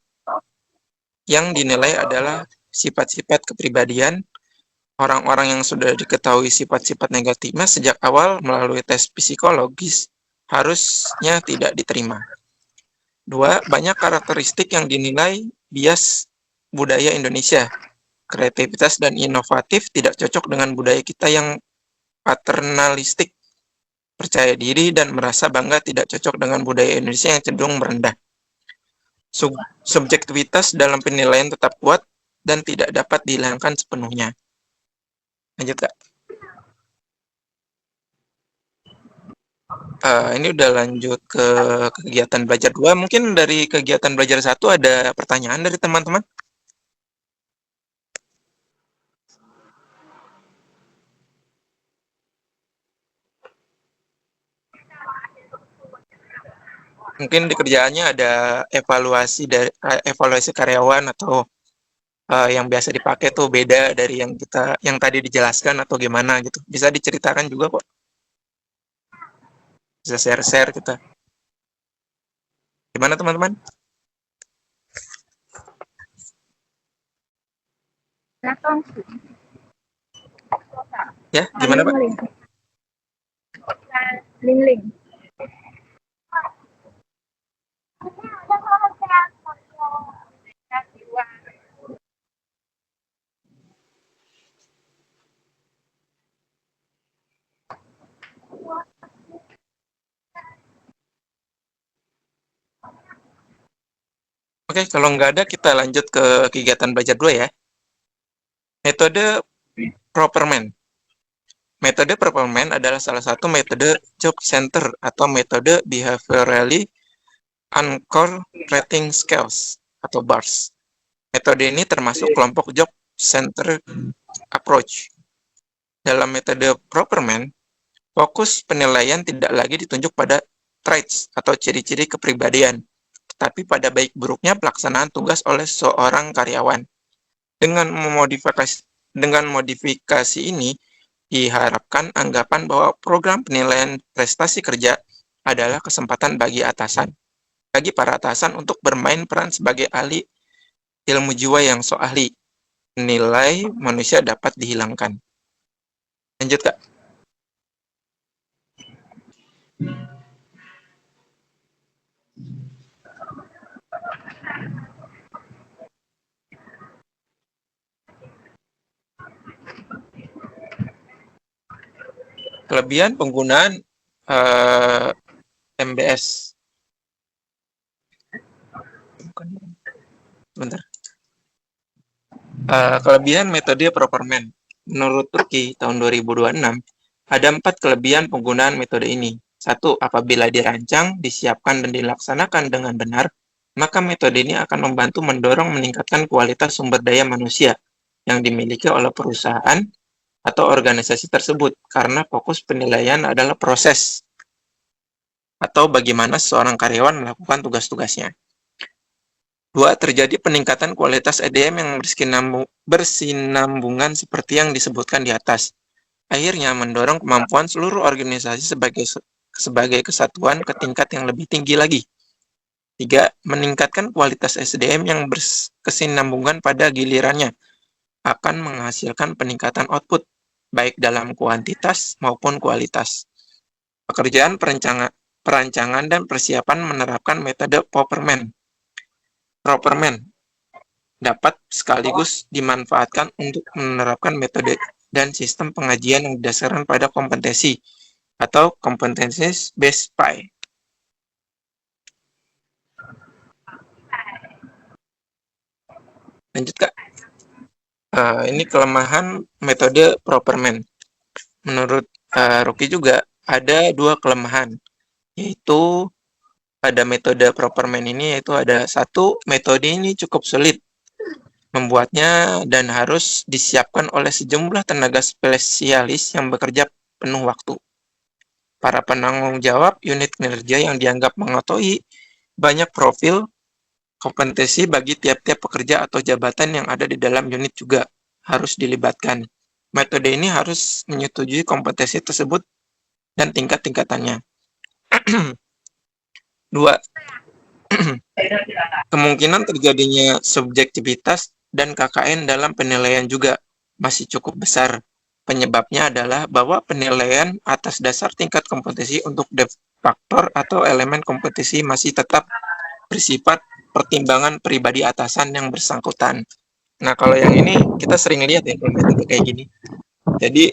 [SPEAKER 4] yang dinilai adalah sifat-sifat kepribadian. Orang-orang yang sudah diketahui sifat-sifat negatifnya sejak awal melalui tes psikologis harusnya tidak diterima. 2. Banyak karakteristik yang dinilai bias budaya Indonesia. Kreativitas dan inovatif tidak cocok dengan budaya kita yang paternalistik. Percaya diri dan merasa bangga tidak cocok dengan budaya Indonesia yang cenderung merendah. Subjektivitas dalam penilaian tetap kuat dan tidak dapat dihilangkan sepenuhnya. Lanjut, Kak. Ini udah lanjut ke kegiatan belajar 2. Mungkin dari kegiatan belajar 1 ada pertanyaan dari teman-teman? Mungkin di kerjaannya ada evaluasi karyawan atau yang biasa dipakai tuh beda dari yang tadi dijelaskan atau gimana gitu. Bisa diceritakan juga kok. Bisa share-share kita. Gimana teman-teman? Ya, gimana Pak?
[SPEAKER 5] Ling.
[SPEAKER 4] Oke, kalau nggak ada kita lanjut ke kegiatan belajar 2 ya. Metode Properman. Metode Properman adalah salah satu metode job center atau metode behaviorally anchor rating scales atau BARS. Metode ini termasuk kelompok job center approach. Dalam metode Properman, fokus penilaian tidak lagi ditunjuk pada traits atau ciri-ciri kepribadian, tetapi pada baik buruknya pelaksanaan tugas oleh seorang karyawan. Dengan modifikasi ini, diharapkan anggapan bahwa program penilaian prestasi kerja adalah kesempatan bagi para atasan untuk bermain peran sebagai ahli ilmu jiwa yang so ahli. Nilai manusia dapat dihilangkan. Lanjut, Kak. Kelebihan penggunaan MBS. Bentar. Kelebihan metode Properman. Menurut Turki, tahun 2026, ada 4 kelebihan penggunaan metode ini. 1. Apabila dirancang, disiapkan, dan dilaksanakan dengan benar, maka metode ini akan membantu mendorong meningkatkan kualitas sumber daya manusia yang dimiliki oleh perusahaan atau organisasi tersebut, karena fokus penilaian adalah proses atau bagaimana seorang karyawan melakukan tugas-tugasnya. 2. Terjadi peningkatan kualitas EDM yang bersinambungan seperti yang disebutkan di atas. Akhirnya mendorong kemampuan seluruh organisasi sebagai kesatuan ke tingkat yang lebih tinggi lagi. 3. Meningkatkan kualitas SDM yang berkesinambungan pada gilirannya akan menghasilkan peningkatan output, baik dalam kuantitas maupun kualitas. Pekerjaan perancangan dan persiapan menerapkan metode Properman dapat sekaligus dimanfaatkan untuk menerapkan metode dan sistem pengajian yang didasarkan pada kompetensi atau competencies based PI. Lanjut, Kak. Ini kelemahan metode Properman. Menurut Rocky juga ada 2 kelemahan, yaitu pada metode Properman ini, yaitu ada 1, metode ini cukup sulit membuatnya dan harus disiapkan oleh sejumlah tenaga spesialis yang bekerja penuh waktu. Para penanggung jawab unit kinerja yang dianggap mengetahui banyak profil kompetensi bagi tiap-tiap pekerja atau jabatan yang ada di dalam unit juga harus dilibatkan. Metode ini harus menyetujui kompetensi tersebut dan tingkat-tingkatannya. 2. Kemungkinan terjadinya subjektivitas dan KKN dalam penilaian juga masih cukup besar. Penyebabnya adalah bahwa penilaian atas dasar tingkat kompetensi untuk faktor atau elemen kompetensi masih tetap bersifat pertimbangan pribadi atasan yang bersangkutan. Nah, kalau yang ini kita sering lihat ya metode kayak gini. Jadi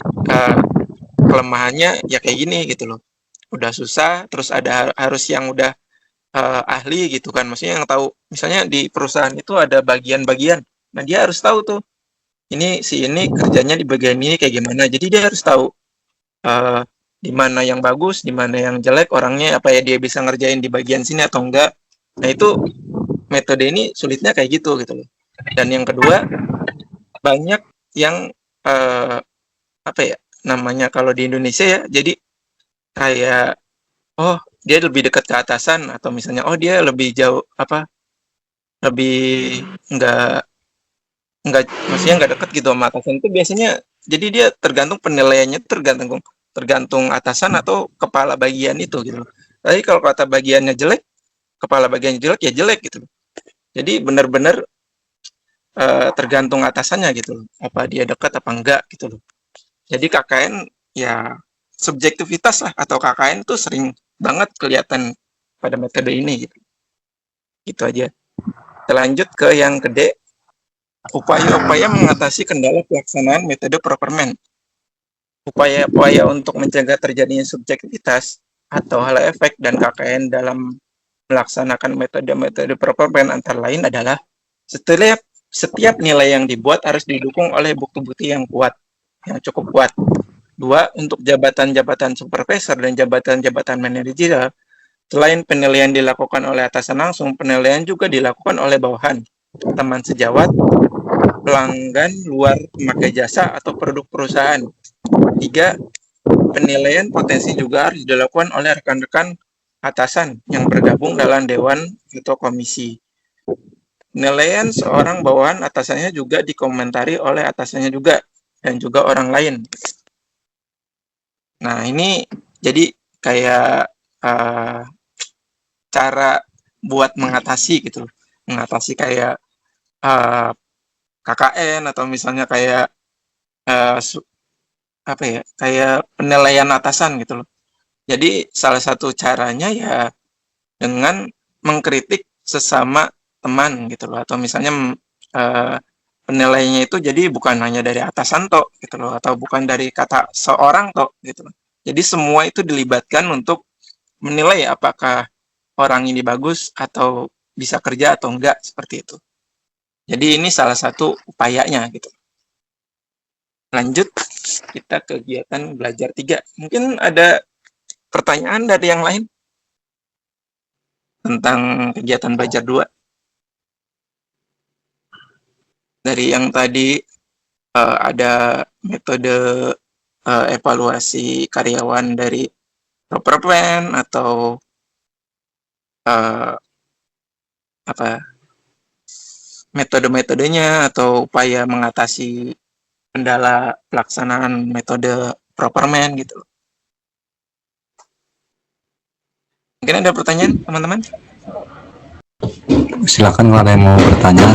[SPEAKER 4] kelemahannya ya kayak gini gitu loh. Udah susah, terus ada harus yang udah ahli gitu kan. Maksudnya yang tahu, misalnya di perusahaan itu ada bagian-bagian. Nah, dia harus tahu tuh. Ini kerjanya di bagian ini kayak gimana. Jadi dia harus tahu di mana yang bagus, di mana yang jelek orangnya, apa ya dia bisa ngerjain di bagian sini atau enggak. Nah, itu metode ini sulitnya kayak gitu loh. Dan yang kedua, banyak yang apa ya namanya kalau di Indonesia ya, jadi kayak dia lebih dekat ke atasan, atau misalnya dia lebih jauh lebih enggak maksudnya enggak dekat gitu sama atasan. Itu biasanya jadi dia tergantung penilaiannya tergantung atasan atau kepala bagian itu gitu. Tapi kalau kata bagiannya jelek, kepala bagiannya jelek ya jelek gitu. Jadi benar-benar tergantung atasannya gitu loh. Apa dia dekat apa enggak gitu loh. Jadi KKN ya subjektivitas lah, atau KKN tuh sering banget kelihatan pada metode ini gitu. Gitu aja. Kita lanjut ke yang kedua, upaya-upaya mengatasi kendala pelaksanaan metode Properman. Upaya-upaya untuk mencegah terjadinya subjektivitas atau hal efek dan KKN dalam melaksanakan metode-metode proper plan antara lain adalah setiap nilai yang dibuat harus didukung oleh bukti-bukti yang kuat, yang cukup kuat. 2, untuk jabatan-jabatan supervisor dan jabatan-jabatan manajerial, selain penilaian dilakukan oleh atasan langsung, penilaian juga dilakukan oleh bawahan, teman sejawat, pelanggan luar pemakai jasa atau produk perusahaan. 3, penilaian potensi juga harus dilakukan oleh rekan-rekan atasan yang bergabung dalam dewan atau komisi. Penilaian seorang bawahan atasannya juga dikomentari oleh atasannya juga dan juga orang lain. Nah, ini jadi kayak cara buat mengatasi gitu. Mengatasi kayak KKN atau misalnya kayak apa ya? Kayak penilaian atasan gitu loh. Jadi salah satu caranya ya dengan mengkritik sesama teman gitu loh, atau misalnya penilaiannya itu jadi bukan hanya dari atasan tok gitu loh, atau bukan dari kata seorang tok gitu loh. Jadi semua itu dilibatkan untuk menilai apakah orang ini bagus atau bisa kerja atau enggak, seperti itu. Jadi ini salah satu upayanya gitu. Lanjut kita kegiatan belajar 3. Mungkin ada pertanyaan dari yang lain tentang kegiatan belajar 2. Dari yang tadi ada metode evaluasi karyawan dari proper plan atau apa metode-metodenya atau upaya mengatasi kendala pelaksanaan metode proper man gitu. Mungkin ada pertanyaan teman-teman?
[SPEAKER 1] Silakan kalau ada yang mau bertanya.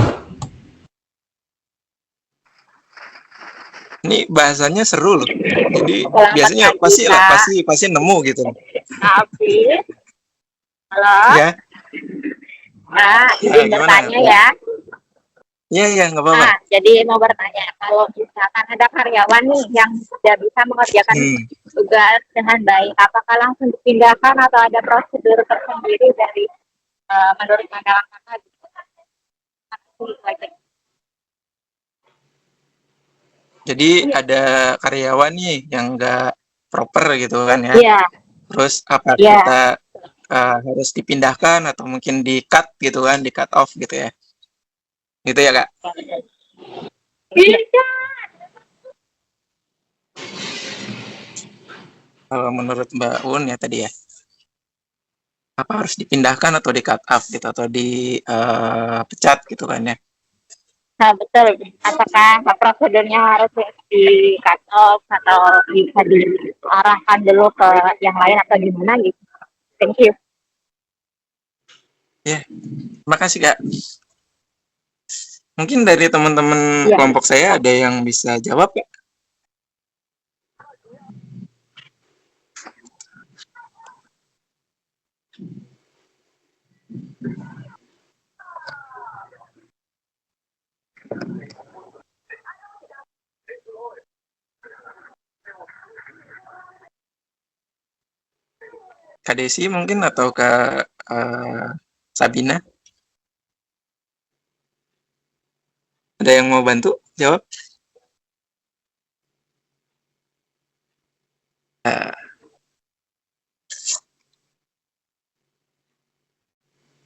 [SPEAKER 4] Ini bahasanya seru loh. Jadi biasanya pasti nemu gitu.
[SPEAKER 9] Tapi, halo?
[SPEAKER 4] Ya.
[SPEAKER 9] Nah, izin bertanya ya.
[SPEAKER 4] Iya, nggak apa-apa.
[SPEAKER 9] Nah, jadi mau bertanya, kalau misalkan ada karyawan nih yang tidak bisa mengerjakan tugas dengan baik, apakah langsung dipindahkan atau ada prosedur tersendiri dari menurut pandangan kakak?
[SPEAKER 4] Jadi ada karyawan nih yang nggak proper gitu kan ya.
[SPEAKER 9] Iya.
[SPEAKER 4] Terus apa kita harus dipindahkan atau mungkin di cut gitu kan, di cut off gitu ya. Gitu ya, Kak?
[SPEAKER 9] Bisa.
[SPEAKER 4] Kalau menurut Mbak Un ya tadi ya. Apa harus dipindahkan atau di cut off gitu atau di pecat gitu kan ya.
[SPEAKER 9] Nah, betul. Apakah prosedurnya harus di cut off atau bisa diarahkan dulu ke yang lain atau gimana gitu? Thank you.
[SPEAKER 4] Ya, terima kasih Kak. Mungkin dari teman-teman kelompok saya ada yang bisa jawab ya? Kak Desi mungkin atau Kak Sabina? Ada yang mau bantu jawab?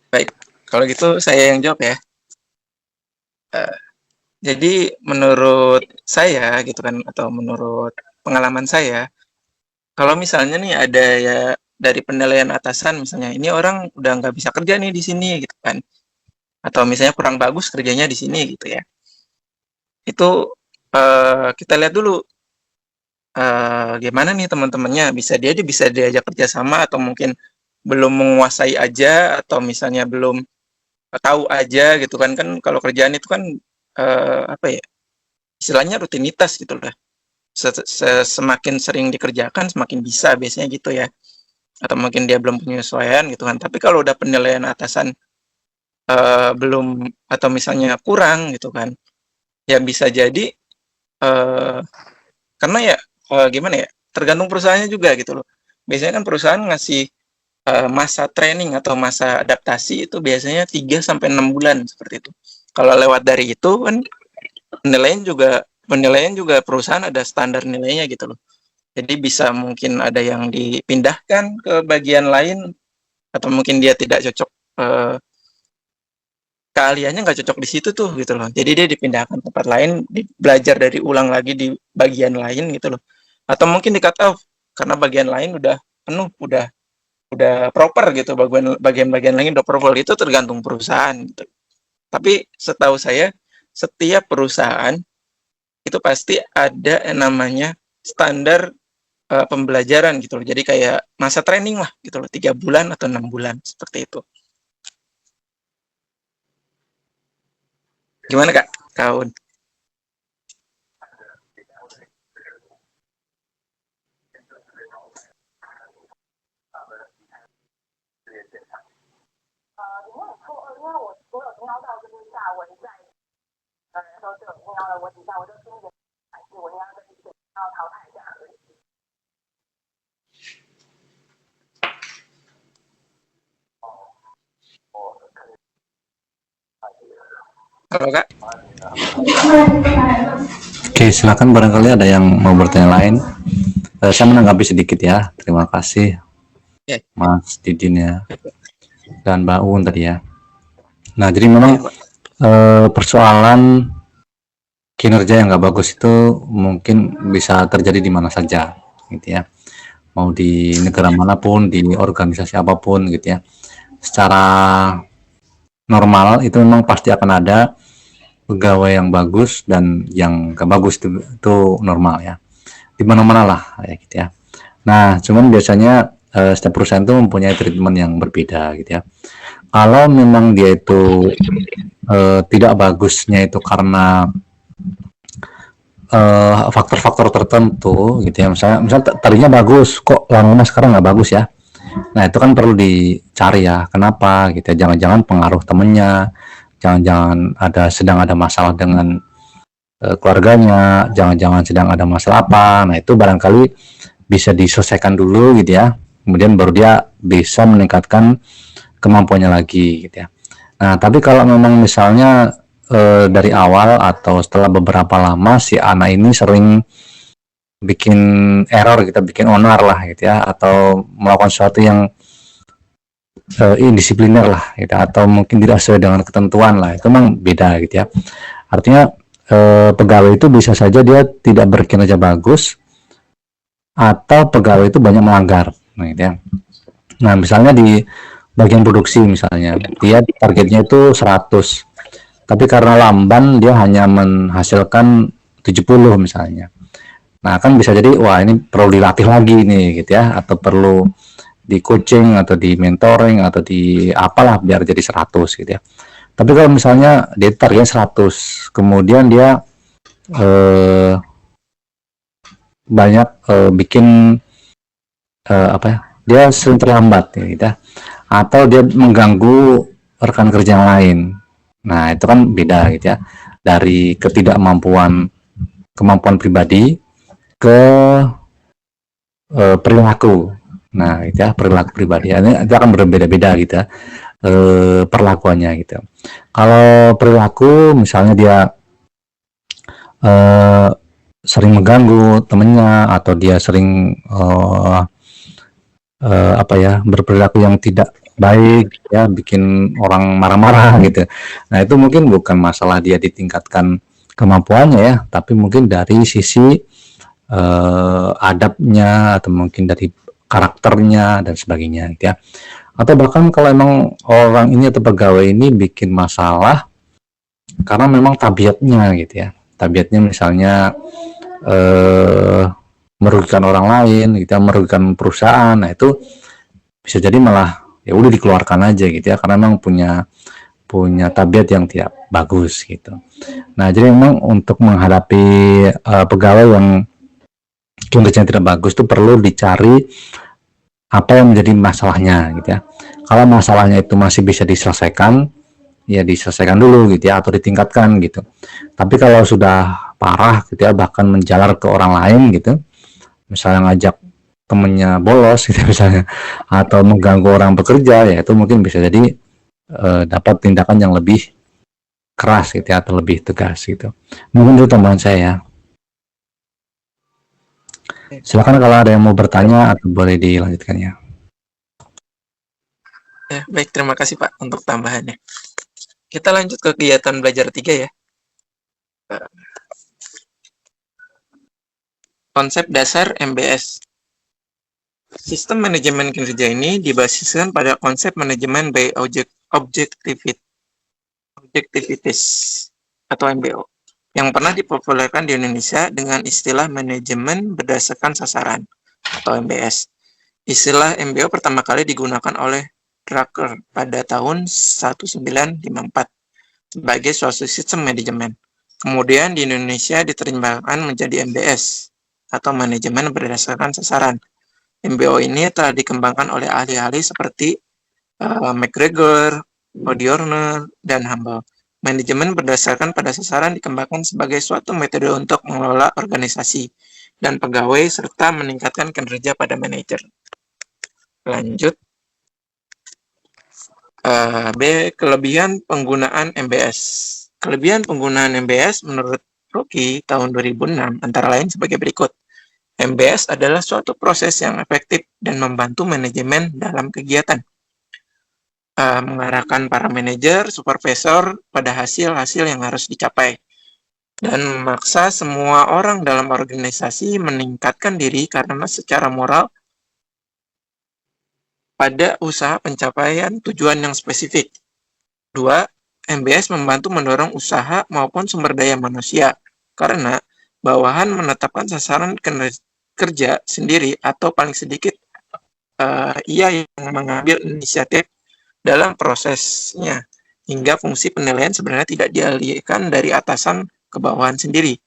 [SPEAKER 4] Baik, kalau gitu saya yang jawab ya. Jadi menurut saya gitu kan, atau menurut pengalaman saya, kalau misalnya nih ada ya dari penilaian atasan misalnya, ini orang udah nggak bisa kerja nih di sini gitu kan, atau misalnya kurang bagus kerjanya di sini gitu ya, itu kita lihat dulu gimana nih teman-temannya, bisa diajak kerjasama atau mungkin belum menguasai aja, atau misalnya belum tahu aja gitu kan. Kan kalau kerjaan itu kan apa ya, istilahnya rutinitas gitu lah. Semakin sering dikerjakan semakin bisa, biasanya gitu ya. Atau mungkin dia belum penyesuaian gitu kan. Tapi kalau udah penilaian atasan belum atau misalnya kurang gitu kan, ya bisa jadi karena ya gimana ya, tergantung perusahaannya juga gitu loh. Biasanya kan perusahaan ngasih masa training atau masa adaptasi itu biasanya 3 sampai 6 bulan seperti itu. Kalau lewat dari itu kan penilaian juga perusahaan ada standar nilainya gitu loh. Jadi bisa mungkin ada yang dipindahkan ke bagian lain atau mungkin dia tidak cocok, keahliannya nggak cocok di situ tuh gitu loh. Jadi dia dipindahkan tempat lain, belajar dari ulang lagi di bagian lain gitu loh. Atau mungkin di cut off karena bagian lain udah penuh, udah proper gitu, bagian-bagian lain udah proper, itu tergantung perusahaan gitu. Tapi setahu saya setiap perusahaan itu pasti ada yang namanya standar pembelajaran gitu loh. Jadi kayak masa training lah gitu loh, 3 bulan atau 6 bulan seperti itu. Gimana Kak? Kaun? Halo Kak?
[SPEAKER 1] Oke, silakan barangkali ada yang mau bertanya lain. Saya menanggapi sedikit ya. Terima kasih Mas Didin ya dan Mbak Un tadi ya. Nah, jadi memang persoalan kinerja yang nggak bagus itu mungkin bisa terjadi di mana saja gitu ya. Mau di negara manapun, di organisasi apapun gitu ya. Secara normal itu memang pasti akan ada pegawai yang bagus dan yang gak bagus, itu normal ya, di mana-mana lah ya gitu ya. Nah, cuman biasanya setiap perusahaan itu mempunyai treatment yang berbeda gitu ya. Kalau memang dia itu tidak bagusnya itu karena faktor-faktor tertentu gitu ya, misalnya tadinya bagus kok lama-lama sekarang nggak bagus ya. Nah, itu kan perlu dicari ya, kenapa gitu ya. Jangan-jangan pengaruh temennya, jangan-jangan sedang ada masalah dengan keluarganya, jangan-jangan sedang ada masalah apa. Nah, itu barangkali bisa diselesaikan dulu gitu ya, kemudian baru dia bisa meningkatkan kemampuannya lagi gitu ya. Nah, tapi kalau memang misalnya dari awal atau setelah beberapa lama si anak ini sering bikin error, kita bikin onar lah gitu ya, atau melakukan sesuatu yang indisipliner lah gitu, atau mungkin tidak sesuai dengan ketentuan lah, itu memang beda gitu ya. Artinya pegawai itu bisa saja dia tidak berkinerja bagus atau pegawai itu banyak melanggar, nah gitu ya. Nah, misalnya di bagian produksi misalnya dia targetnya itu 100, tapi karena lamban dia hanya menghasilkan 70 misalnya. Nah, kan bisa jadi wah ini perlu dilatih lagi nih gitu ya, atau perlu di coaching atau di mentoring atau di apalah biar jadi 100 gitu ya. Tapi kalau misalnya dia targetnya 100, kemudian dia banyak bikin apa ya, dia sering terlambat ya, gitu ya, atau dia mengganggu rekan kerja yang lain. Nah, itu kan beda gitu ya, dari kemampuan pribadi ke perilaku. Nah, itu ya, perilaku pribadi ini akan berbeda-beda gitu ya, perlakuannya gitu. Kalau perilaku misalnya dia sering mengganggu temennya, atau dia sering apa ya, berperilaku yang tidak baik ya, bikin orang marah-marah gitu. Nah, itu mungkin bukan masalah dia ditingkatkan kemampuannya ya, tapi mungkin dari sisi adabnya, atau mungkin dari karakternya dan sebagainya gitu ya. Atau bahkan kalau emang orang ini atau pegawai ini bikin masalah karena memang tabiatnya gitu ya, tabiatnya misalnya merugikan orang lain gitu ya, merugikan perusahaan. Nah, itu bisa jadi malah ya udah dikeluarkan aja gitu ya, karena memang punya tabiat yang tidak bagus gitu. Nah, jadi memang untuk menghadapi pegawai yang kinerjanya tidak bagus itu perlu dicari apa yang menjadi masalahnya gitu ya. Kalau masalahnya itu masih bisa diselesaikan, ya diselesaikan dulu gitu ya, atau ditingkatkan gitu. Tapi kalau sudah parah gitu ya, bahkan menjalar ke orang lain gitu, misalnya ngajak temennya bolos gitu misalnya, atau mengganggu orang bekerja, ya itu mungkin bisa jadi dapat tindakan yang lebih keras gitu ya, atau lebih tegas gitu. Mungkin itu tambahan saya ya. Silakan kalau ada yang mau bertanya atau boleh dilanjutkan ya.
[SPEAKER 4] Ya, baik, terima kasih Pak untuk tambahannya. Kita lanjut ke kegiatan belajar 3 ya. Konsep dasar MBS. Sistem manajemen kinerja ini dibasiskan pada konsep manajemen by objectivities atau MBO yang pernah dipopulerkan di Indonesia dengan istilah manajemen berdasarkan sasaran atau MBS. Istilah MBO pertama kali digunakan oleh Drucker pada tahun 1954 sebagai suatu sistem manajemen. Kemudian di Indonesia diterjemahkan menjadi MBS atau manajemen berdasarkan sasaran. MBO ini telah dikembangkan oleh ahli-ahli seperti McGregor, O'Donnell, dan Humble. Manajemen berdasarkan pada sasaran dikembangkan sebagai suatu metode untuk mengelola organisasi dan pegawai serta meningkatkan kinerja pada manajer. Lanjut. B. Kelebihan penggunaan MBS. Kelebihan penggunaan MBS menurut Ruki tahun 2006 antara lain sebagai berikut. MBS adalah suatu proses yang efektif dan membantu manajemen dalam kegiatan. Mengarahkan para manajer, supervisor pada hasil-hasil yang harus dicapai. Dan memaksa semua orang dalam organisasi meningkatkan diri karena secara moral pada usaha pencapaian tujuan yang spesifik. 2. MBS membantu mendorong usaha maupun sumber daya manusia karena bawahan menetapkan sasaran kerja sendiri atau paling sedikit ia yang mengambil inisiatif dalam prosesnya hingga fungsi penilaian sebenarnya tidak dialihkan dari atasan ke bawahan sendiri.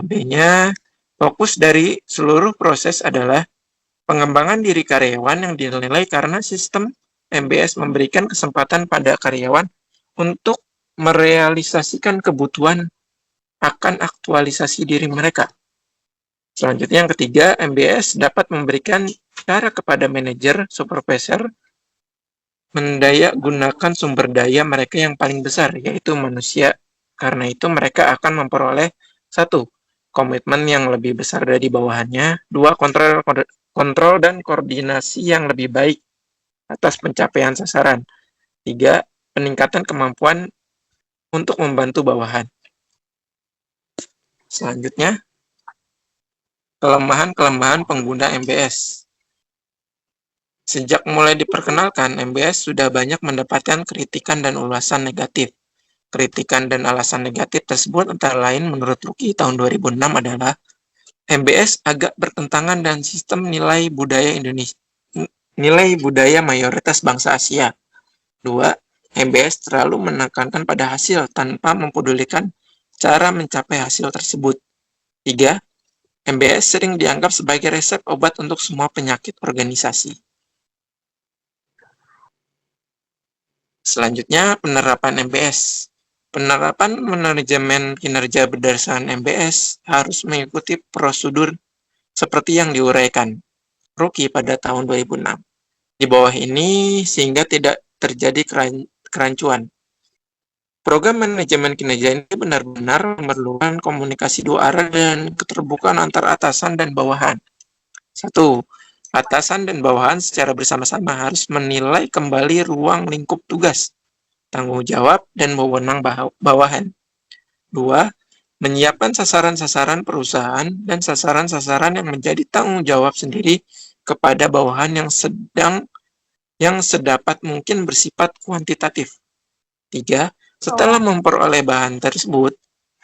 [SPEAKER 4] B-nya, fokus dari seluruh proses adalah pengembangan diri karyawan yang dinilai karena sistem MBS memberikan kesempatan pada karyawan untuk merealisasikan kebutuhan akan aktualisasi diri mereka. Selanjutnya yang ketiga, MBS dapat memberikan cara kepada manajer, supervisor, mendaya gunakan sumber daya mereka yang paling besar, yaitu manusia. Karena itu mereka akan memperoleh 1. Komitmen yang lebih besar dari bawahannya. 2. Kontrol dan koordinasi yang lebih baik atas pencapaian sasaran. 3. Peningkatan kemampuan untuk membantu bawahan. Selanjutnya, kelemahan-kelemahan pengguna MBS. Sejak mulai diperkenalkan, MBS sudah banyak mendapatkan kritikan dan ulasan negatif. Kritikan dan alasan negatif tersebut antara lain menurut Ruki tahun 2006 adalah MBS agak bertentangan dengan sistem nilai budaya Indonesia, nilai budaya mayoritas bangsa Asia. 2. MBS terlalu menekankan pada hasil tanpa mempedulikan cara mencapai hasil tersebut. 3. MBS sering dianggap sebagai resep obat untuk semua penyakit organisasi. Selanjutnya, penerapan MBS. Penerapan manajemen kinerja berdasarkan MBS harus mengikuti prosedur seperti yang diuraikan Ruki pada tahun 2006. Di bawah ini sehingga tidak terjadi kerancuan. Program manajemen kinerja ini benar-benar memerlukan komunikasi dua arah dan keterbukaan antar atasan dan bawahan. 1. Atasan dan bawahan secara bersama-sama harus menilai kembali ruang lingkup tugas, tanggung jawab, dan wewenang bawahan. 2. Menyiapkan sasaran-sasaran perusahaan dan sasaran-sasaran yang menjadi tanggung jawab sendiri kepada bawahan yang sedapat mungkin bersifat kuantitatif. 3. Setelah memperoleh bahan tersebut,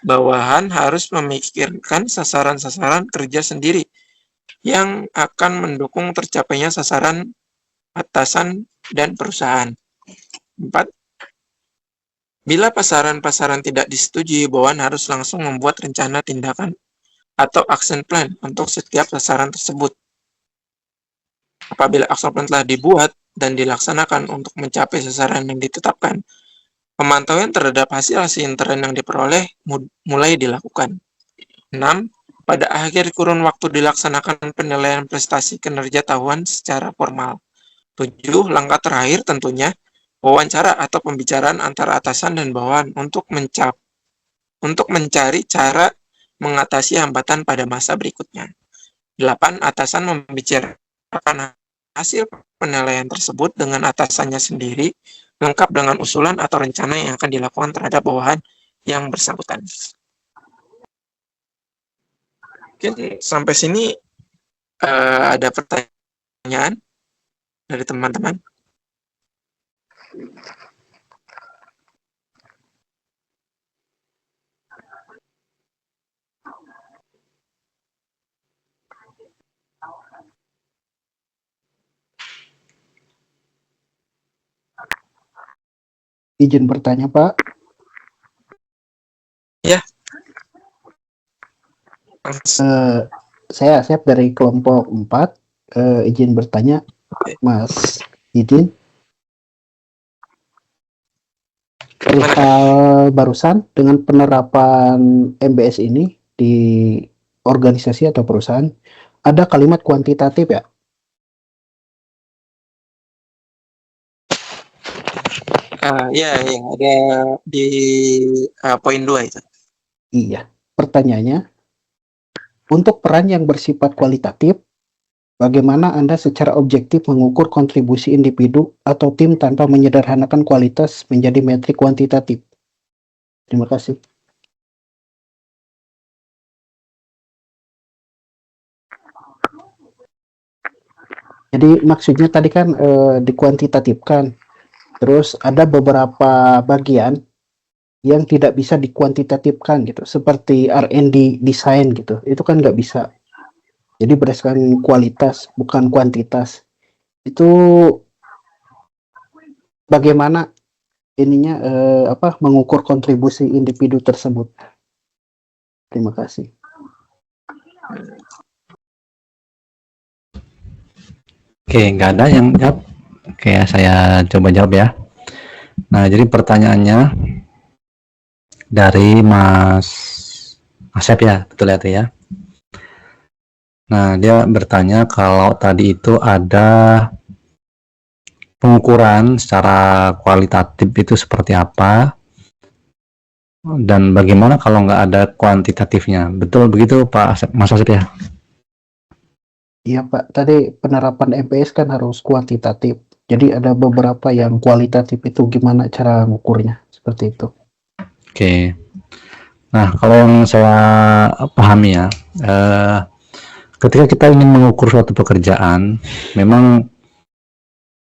[SPEAKER 4] bawahan harus memikirkan sasaran-sasaran kerja sendiri yang akan mendukung tercapainya sasaran atasan dan perusahaan. 4. Bila pasaran-pasaran tidak disetujui, bawahan harus langsung membuat rencana tindakan atau action plan untuk setiap sasaran tersebut. Apabila action plan telah dibuat dan dilaksanakan untuk mencapai sasaran yang ditetapkan, pemantauan terhadap hasil-hasil intern yang diperoleh mulai dilakukan. 6. pada akhir kurun waktu dilaksanakan penilaian prestasi kinerja tahunan secara formal. 7. Langkah terakhir tentunya wawancara atau pembicaraan antara atasan dan bawahan untuk mencari cara mengatasi hambatan pada masa berikutnya. 8. Atasan membicarakan hasil penilaian tersebut dengan atasannya sendiri, lengkap dengan usulan atau rencana yang akan dilakukan terhadap bawahan yang bersangkutan. Mungkin sampai sini ada pertanyaan dari teman-teman?
[SPEAKER 10] Izin bertanya, Pak.
[SPEAKER 4] Ya.
[SPEAKER 10] Saya Asep dari kelompok 4. Izin bertanya, Mas Izin. Perihal barusan dengan penerapan MBS ini di organisasi atau perusahaan, ada kalimat kuantitatif ya?
[SPEAKER 4] Ya, ada di poin 2 itu.
[SPEAKER 10] Iya. Pertanyaannya, untuk peran yang bersifat kualitatif, bagaimana Anda secara objektif mengukur kontribusi individu atau tim tanpa menyederhanakan kualitas menjadi metrik kuantitatif? Terima kasih. Jadi maksudnya tadi kan dikuantitatifkan. Terus ada beberapa bagian yang tidak bisa dikuantitatifkan gitu, seperti R&D desain gitu, itu kan nggak bisa. Jadi berdasarkan kualitas bukan kuantitas. Itu bagaimana ininya mengukur kontribusi individu tersebut? Terima kasih.
[SPEAKER 1] Oke, nggak ada yang jawab. Oke, saya coba jawab ya. Nah, jadi pertanyaannya dari Mas Asep ya, betul ya? Nah, dia bertanya kalau tadi itu ada pengukuran secara kualitatif itu seperti apa, dan bagaimana kalau nggak ada kuantitatifnya. Betul begitu Pak Asep, Mas Asep ya?
[SPEAKER 10] Iya Pak, tadi penerapan MPS kan harus kuantitatif. Jadi ada beberapa yang kualitatif, itu gimana cara mengukurnya, seperti itu.
[SPEAKER 1] Oke. Nah, kalau yang saya pahami ya, ketika kita ingin mengukur suatu pekerjaan, memang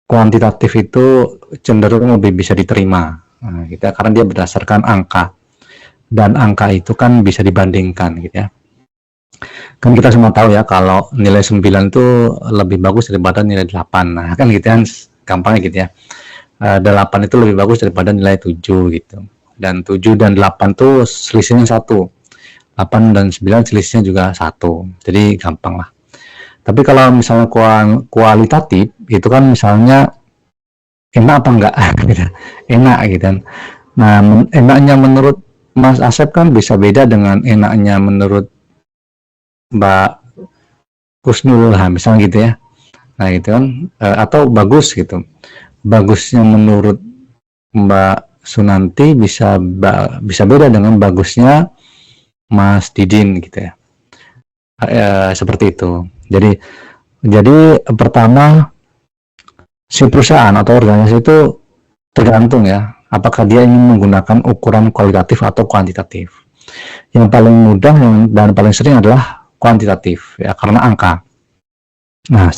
[SPEAKER 1] kuantitatif itu cenderung lebih bisa diterima. Nah, karena dia berdasarkan angka, dan angka itu kan bisa dibandingkan gitu ya. Kan kita semua tahu ya kalau nilai 9 itu lebih bagus daripada nilai 8. Nah, kan gitu kan gampangnya gitu ya. 8 itu lebih bagus daripada nilai 7 gitu. Dan 7 dan 8 tuh selisihnya 1. 8 dan 9 selisihnya juga 1. Jadi gampang lah. Tapi kalau misalnya kualitatif itu kan misalnya enak apa enggak gitu. Enak gitu kan. Nah, enaknya menurut Mas Asep kan bisa beda dengan enaknya menurut Mbak Kusnul lah, misalnya gitu ya. Nah gitu kan, atau bagus gitu. Bagusnya menurut Mbak Sunanti bisa beda dengan bagusnya Mas Didin gitu ya. Seperti itu. Jadi pertama, si perusahaan atau organisasi itu tergantung ya, apakah dia ingin menggunakan ukuran kualitatif atau kuantitatif. Yang paling mudah dan paling sering adalah kuantitatif ya, karena angka. Nah,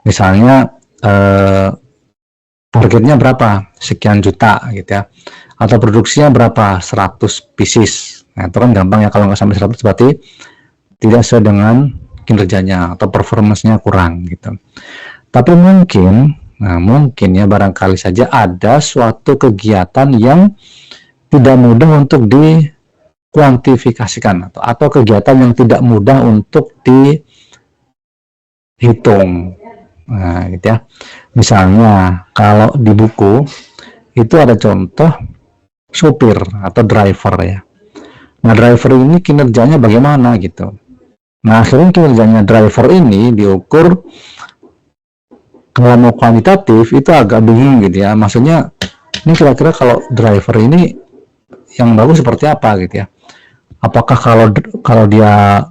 [SPEAKER 1] misalnya targetnya berapa, sekian juta gitu ya, atau produksinya berapa, 100 pieces. Nah, itu kan gampang ya, kalau nggak sampai 100 berarti tidak sesuai dengan kinerjanya atau performance-nya kurang gitu. Tapi mungkin ya barangkali saja ada suatu kegiatan yang tidak mudah untuk kuantifikasikan atau kegiatan yang tidak mudah untuk dihitung. Nah, gitu ya. Misalnya kalau di buku itu ada contoh supir atau driver ya. Nah, driver ini kinerjanya bagaimana gitu. Nah, akhirnya kinerjanya driver ini diukur, kalau mau kuantitatif itu agak bingung gitu ya. Maksudnya ini kira-kira kalau driver ini yang bagus seperti apa gitu ya. Apakah kalau dia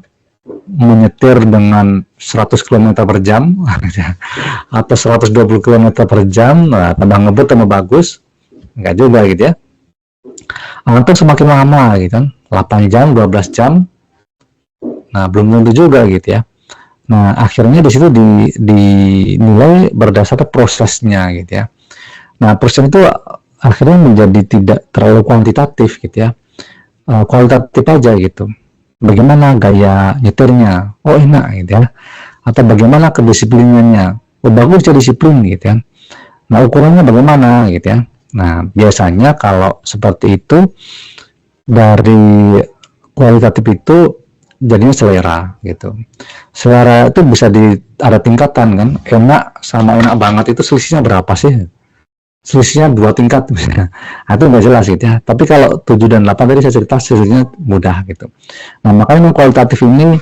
[SPEAKER 1] menyetir dengan 100 km per jam atau 120 km per jam, nah, tambah ngebut tambah bagus? Enggak juga gitu ya. Atau semakin lama gitu kan, 8 jam, 12 jam, nah belum tentu juga gitu ya. Nah, akhirnya di situ dinilai berdasarkan prosesnya gitu ya. Nah, proses itu akhirnya menjadi tidak terlalu kuantitatif gitu ya. Kualitatif aja gitu. Bagaimana gaya nyetirnya? Oh, enak gitu ya. Atau bagaimana kedisiplinannya? Oh, bagus ya disiplin gitu ya. Nah, ukurannya bagaimana gitu ya. Nah, biasanya kalau seperti itu dari kualitatif itu jadinya selera gitu. Selera itu bisa ada tingkatan kan. Enak sama enak banget itu selisihnya berapa sih? Selisihnya 2 tingkat misalnya. Nah, itu nggak jelas gitu ya. Tapi kalau 7 dan 8 tadi saya cerita selisihnya mudah gitu. Nah, makanya yang kualitatif ini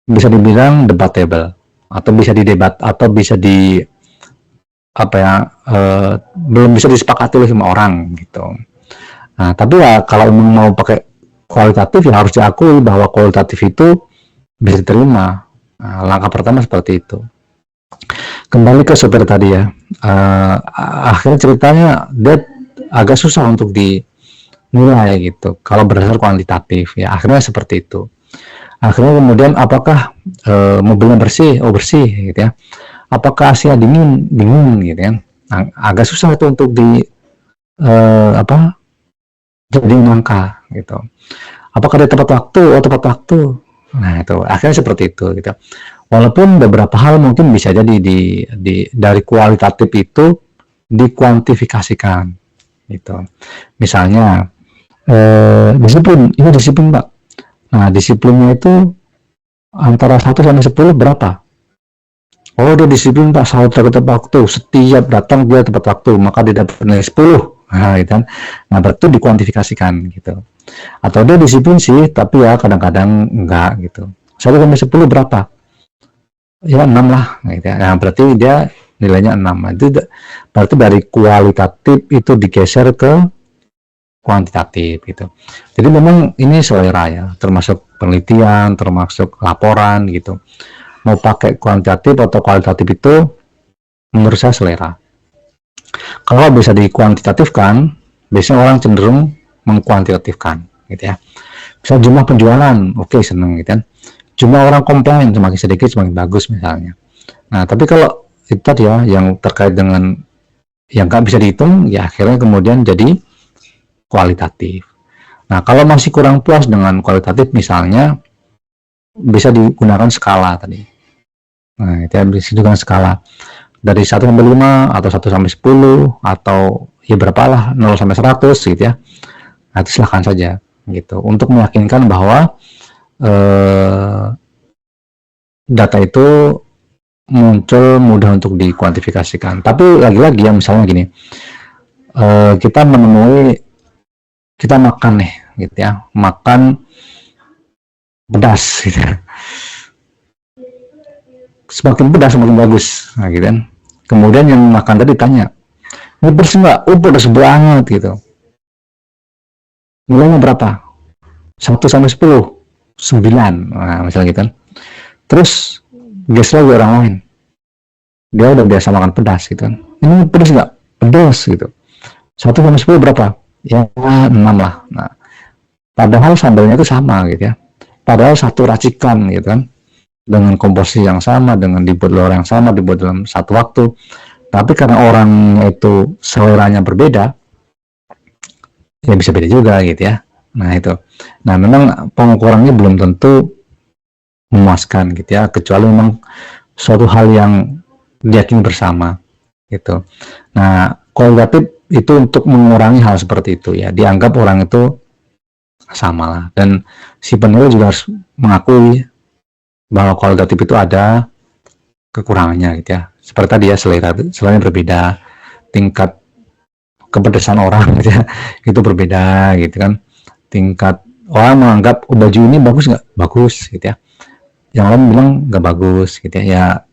[SPEAKER 1] bisa dibilang debatable, atau bisa didebat, atau bisa belum bisa disepakati oleh semua orang gitu. Nah, tapi ya kalau mau pakai kualitatif ya harus diakui bahwa kualitatif itu bisa diterima. Nah, langkah pertama seperti itu. Kembali ke sopir tadi ya, akhirnya ceritanya dia agak susah untuk dinilai gitu kalau berdasar kuantitatif ya, akhirnya seperti itu. Akhirnya kemudian apakah mobilnya bersih? Oh, bersih gitu ya. Apakah AC-nya dingin gitu ya. Nah, agak susah itu untuk jadi angka gitu. Apakah dia tepat waktu? Oh, tepat waktu. Nah, itu akhirnya seperti itu gitu. Walaupun beberapa hal mungkin bisa jadi dari kualitatif itu dikuantifikasikan gitu. Misalnya disiplin, ini disiplin Pak. Nah, disiplinnya itu antara 1 sampai 10 berapa? Oh, dia disiplin Pak, selalu tepat waktu, setiap datang dia tepat waktu, maka dia dapat nilai 10. Nah, gitu kan. Nah, berarti dikuantifikasikan gitu. Atau dia disiplin sih, tapi ya kadang-kadang enggak gitu. 1 sampai 10 berapa? Ya 6 lah gitu ya. Nah, berarti dia nilainya 6. Nah, itu berarti dari kualitatif itu digeser ke kuantitatif gitu. Jadi memang ini selera ya, termasuk penelitian, termasuk laporan gitu. Mau pakai kuantitatif atau kualitatif itu menurut saya selera. Kalau bisa dikuantitatifkan, biasanya orang cenderung mengkuantitatifkan gitu ya. Bisa jumlah penjualan, oke, seneng gitu kan. Jumlah orang komplain semakin sedikit semakin bagus misalnya. Nah, tapi kalau itu tadi ya yang terkait dengan yang nggak bisa dihitung, ya akhirnya kemudian jadi kualitatif. Nah, kalau masih kurang puas dengan kualitatif misalnya bisa digunakan skala tadi. Nah, itu ya, bisa digunakan skala dari 1 sampai 5 atau 1 sampai 10 atau ya berapalah 0 sampai 100 gitu ya. Nah, itu silahkan saja gitu untuk meyakinkan bahwa data itu muncul mudah untuk dikuantifikasikan. Tapi lagi-lagi ya misalnya gini, kita makan nih gitu ya, makan pedas gitu ya. Semakin pedas semakin bagus, nah, gitu kan. Kemudian yang makan tadi tanya, ini pedas nggak? Oh, pedas banget gitu. Nilainya berapa? 1 sampai 10, 9, nah, misalnya gitu kan. Terus geser lagi orang lain, dia udah biasa makan pedas gitu kan. Ini pedas nggak? Pedas gitu. 1 sampai 10 berapa? Ya 6 lah. Nah, padahal sambelnya itu sama gitu ya. Padahal satu racikan gitu kan, dengan komposisi yang sama, dengan dibuat oleh orang yang sama, dibuat dalam satu waktu. Tapi karena orangnya itu seleranya berbeda, ya bisa beda juga gitu ya. Nah, itu. Nah, memang pengukurannya belum tentu memuaskan gitu ya, kecuali memang suatu hal yang diyakini bersama gitu. Nah, kualitatif itu untuk mengurangi hal seperti itu ya, dianggap orang itu sama lah, dan si penilai juga harus mengakui bahwa kualitatif itu ada kekurangannya gitu ya. Seperti tadi ya, selera berbeda, tingkat kepedesan orang gitu ya, itu berbeda gitu kan, tingkat orang menganggap baju ini bagus nggak? Bagus gitu ya. Yang lain bilang nggak bagus gitu ya.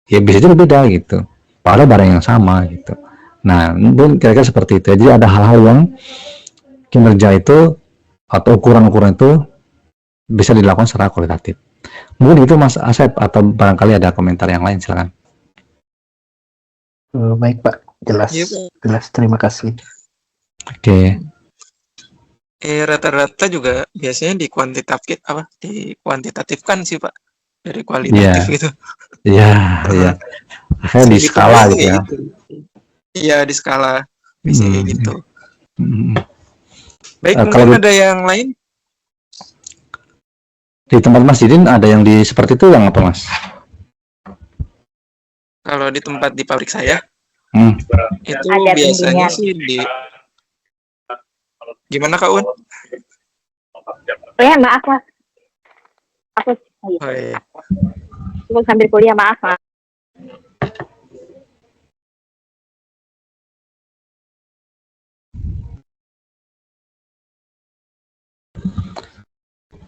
[SPEAKER 1] Ya bisa juga beda gitu. Padahal barang yang sama gitu. Nah, mungkin kira-kira seperti itu. Jadi ada hal-hal yang kinerja itu atau ukuran-ukuran itu bisa dilakukan secara kualitatif. Mungkin itu Mas Asep, atau barangkali ada komentar yang lain, silakan.
[SPEAKER 10] Baik Pak, jelas,
[SPEAKER 4] Iya, Pak.
[SPEAKER 10] jelas. Terima kasih.
[SPEAKER 1] Oke.
[SPEAKER 4] Rata-rata juga biasanya dikuantitatifkan sih Pak, dari kualitatif gitu.
[SPEAKER 1] Iya, iya. Saya di skala gitu ya.
[SPEAKER 4] Iya, di skala bisa kayak gitu. Baik,
[SPEAKER 1] Kalau
[SPEAKER 4] mungkin ada yang lain?
[SPEAKER 1] di tempat Mas Didin ada yang di seperti itu yang apa Mas?
[SPEAKER 4] Kalau di tempat di pabrik saya, itu
[SPEAKER 9] Ada
[SPEAKER 4] biasanya
[SPEAKER 9] bimbingan.
[SPEAKER 4] sih di gimana Kak Un?
[SPEAKER 9] Oh ya, maaf Mas. Aku
[SPEAKER 4] Oh, iya.
[SPEAKER 9] aku sambil kuliah, maaf Mas.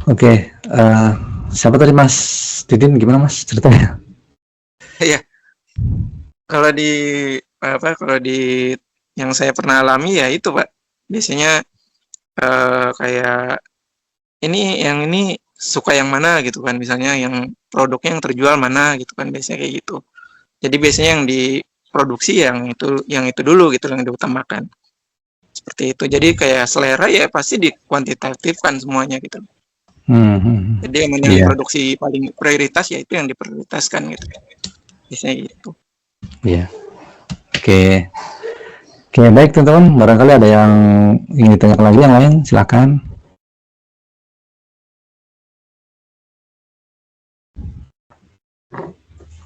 [SPEAKER 1] Oke, siapa tadi Mas Didin, gimana Mas ceritanya?
[SPEAKER 4] Iya. Kalau di yang saya pernah alami ya itu Pak. Biasanya kayak ini suka yang mana gitu kan, misalnya yang produknya yang terjual mana gitu kan, biasanya kayak gitu. Jadi biasanya yang diproduksi yang itu dulu gitu, yang diutamakan. Seperti itu. Jadi kayak selera ya pasti dikuantitatifkan semuanya gitu. Jadi yang produksi paling prioritas ya itu yang diprioritaskan gitu. Biasanya gitu.
[SPEAKER 1] Iya. Oke. Oke, baik teman-teman, barangkali ada yang ingin ditanyakan lagi yang lain, silakan.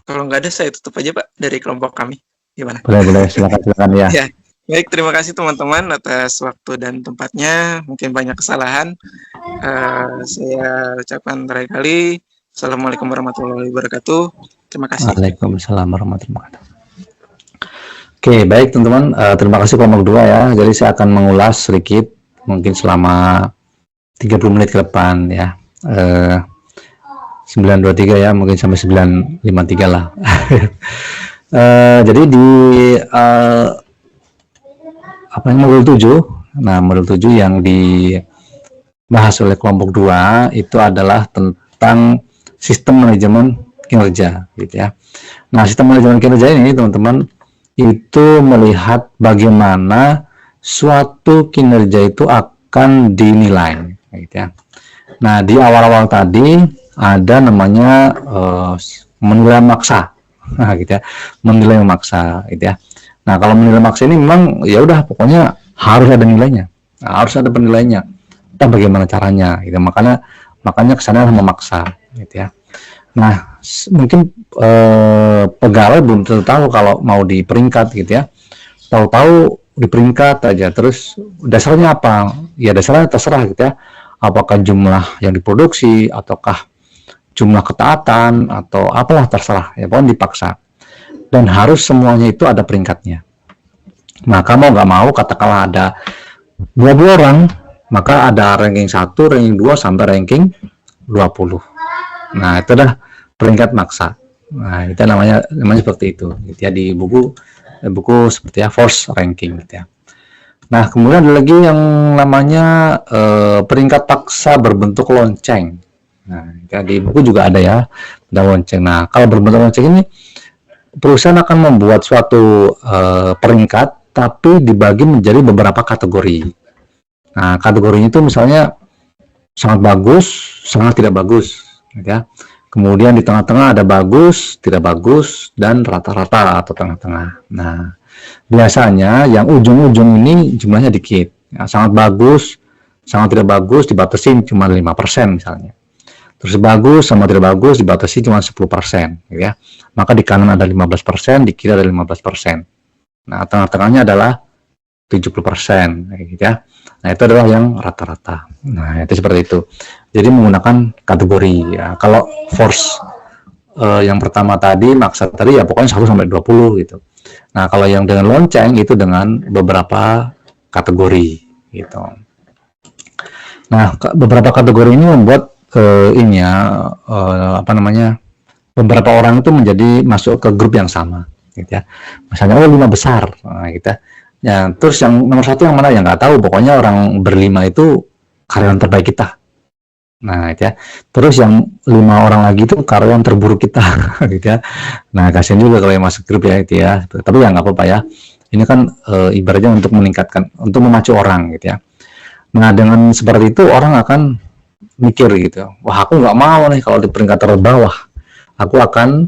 [SPEAKER 4] Kalau nggak ada saya tutup aja Pak dari kelompok kami. Gimana?
[SPEAKER 1] Boleh, silakan ya.
[SPEAKER 4] Ya. Baik, terima kasih teman-teman atas waktu dan tempatnya. Mungkin banyak kesalahan. Saya ucapkan terakhir kali. Assalamualaikum warahmatullahi wabarakatuh. Terima kasih.
[SPEAKER 1] Waalaikumsalam warahmatullahi wabarakatuh. Oke, baik teman-teman. Terima kasih kelompok 2 ya. Jadi saya akan mengulas sedikit, mungkin selama 30 menit ke depan ya. 923 ya, mungkin sampai 953 lah. Jadi di modul 7. Nah, modul 7 yang dibahas oleh kelompok 2 itu adalah tentang sistem manajemen kinerja gitu ya. Nah, sistem manajemen kinerja ini teman-teman itu melihat bagaimana suatu kinerja itu akan dinilai gitu ya. Nah, di awal-awal tadi ada namanya menilai maksa. Nah, gitu ya. Menilai maksa gitu ya. Nah, kalau menilai maksa ini memang ya udah pokoknya harus ada nilainya. Nah, harus ada penilainya. Entah bagaimana caranya gitu. Makanya kesana memaksa gitu ya. Nah, mungkin pegawai belum tentu tahu kalau mau di peringkat gitu ya. Tahu-tahu di peringkat aja, terus dasarnya apa? Ya dasarnya terserah gitu ya. Apakah jumlah yang diproduksi ataukah jumlah ketaatan atau apalah terserah ya, pokoknya dipaksa. Dan harus semuanya itu ada peringkatnya. Maka mau nggak mau katakanlah ada 20 orang, maka ada ranking 1, ranking 2 sampai ranking 20. Nah, itu dah peringkat maksa. Nah, itu namanya seperti itu gitu ya, di buku seperti ya force ranking gitu ya. Nah, kemudian ada lagi yang namanya peringkat paksa berbentuk lonceng. Nah, di buku juga ada ya, ada lonceng. Nah, kalau berbentuk lonceng ini perusahaan akan membuat suatu peringkat tapi dibagi menjadi beberapa kategori. Nah, kategorinya itu misalnya sangat bagus, sangat tidak bagus gitu ya. Kemudian di tengah-tengah ada bagus, tidak bagus, dan rata-rata atau tengah-tengah. Nah, biasanya yang ujung-ujung ini jumlahnya dikit. Ya, sangat bagus, sangat tidak bagus dibatasin cuma 5% misalnya. Terus bagus sama tidak bagus dibatasi cuma 10%, ya. Maka di kanan ada 15%, di kiri ada 15%. Nah, tengah-tengahnya adalah 70%, gitu ya. Nah, itu adalah yang rata-rata. Nah, itu seperti itu. Jadi menggunakan kategori ya. Kalau force yang pertama tadi, maksa tadi ya pokoknya 1 sampai 20 gitu. Nah, kalau yang dengan lonceng itu dengan beberapa kategori gitu. Nah, beberapa kategori ini membuat apa namanya, beberapa orang itu menjadi masuk ke grup yang sama, gitu ya. Misalnya 5 besar, nah, gitu ya. Ya, terus yang nomor 1 yang mana ya nggak tahu, pokoknya orang berlima itu karyawan terbaik kita. Nah, gitu ya. Terus yang 5 orang lagi itu karyawan terburuk kita, gitu ya. Nah, kasihan juga kalau yang masuk grup ya, itu ya. Tapi ya nggak apa-apa ya. Ini kan ibaratnya untuk meningkatkan, untuk memacu orang, gitu ya. Nah, dengan seperti itu orang akan mikir gitu, wah aku nggak mau nih kalau di peringkat terbawah, aku akan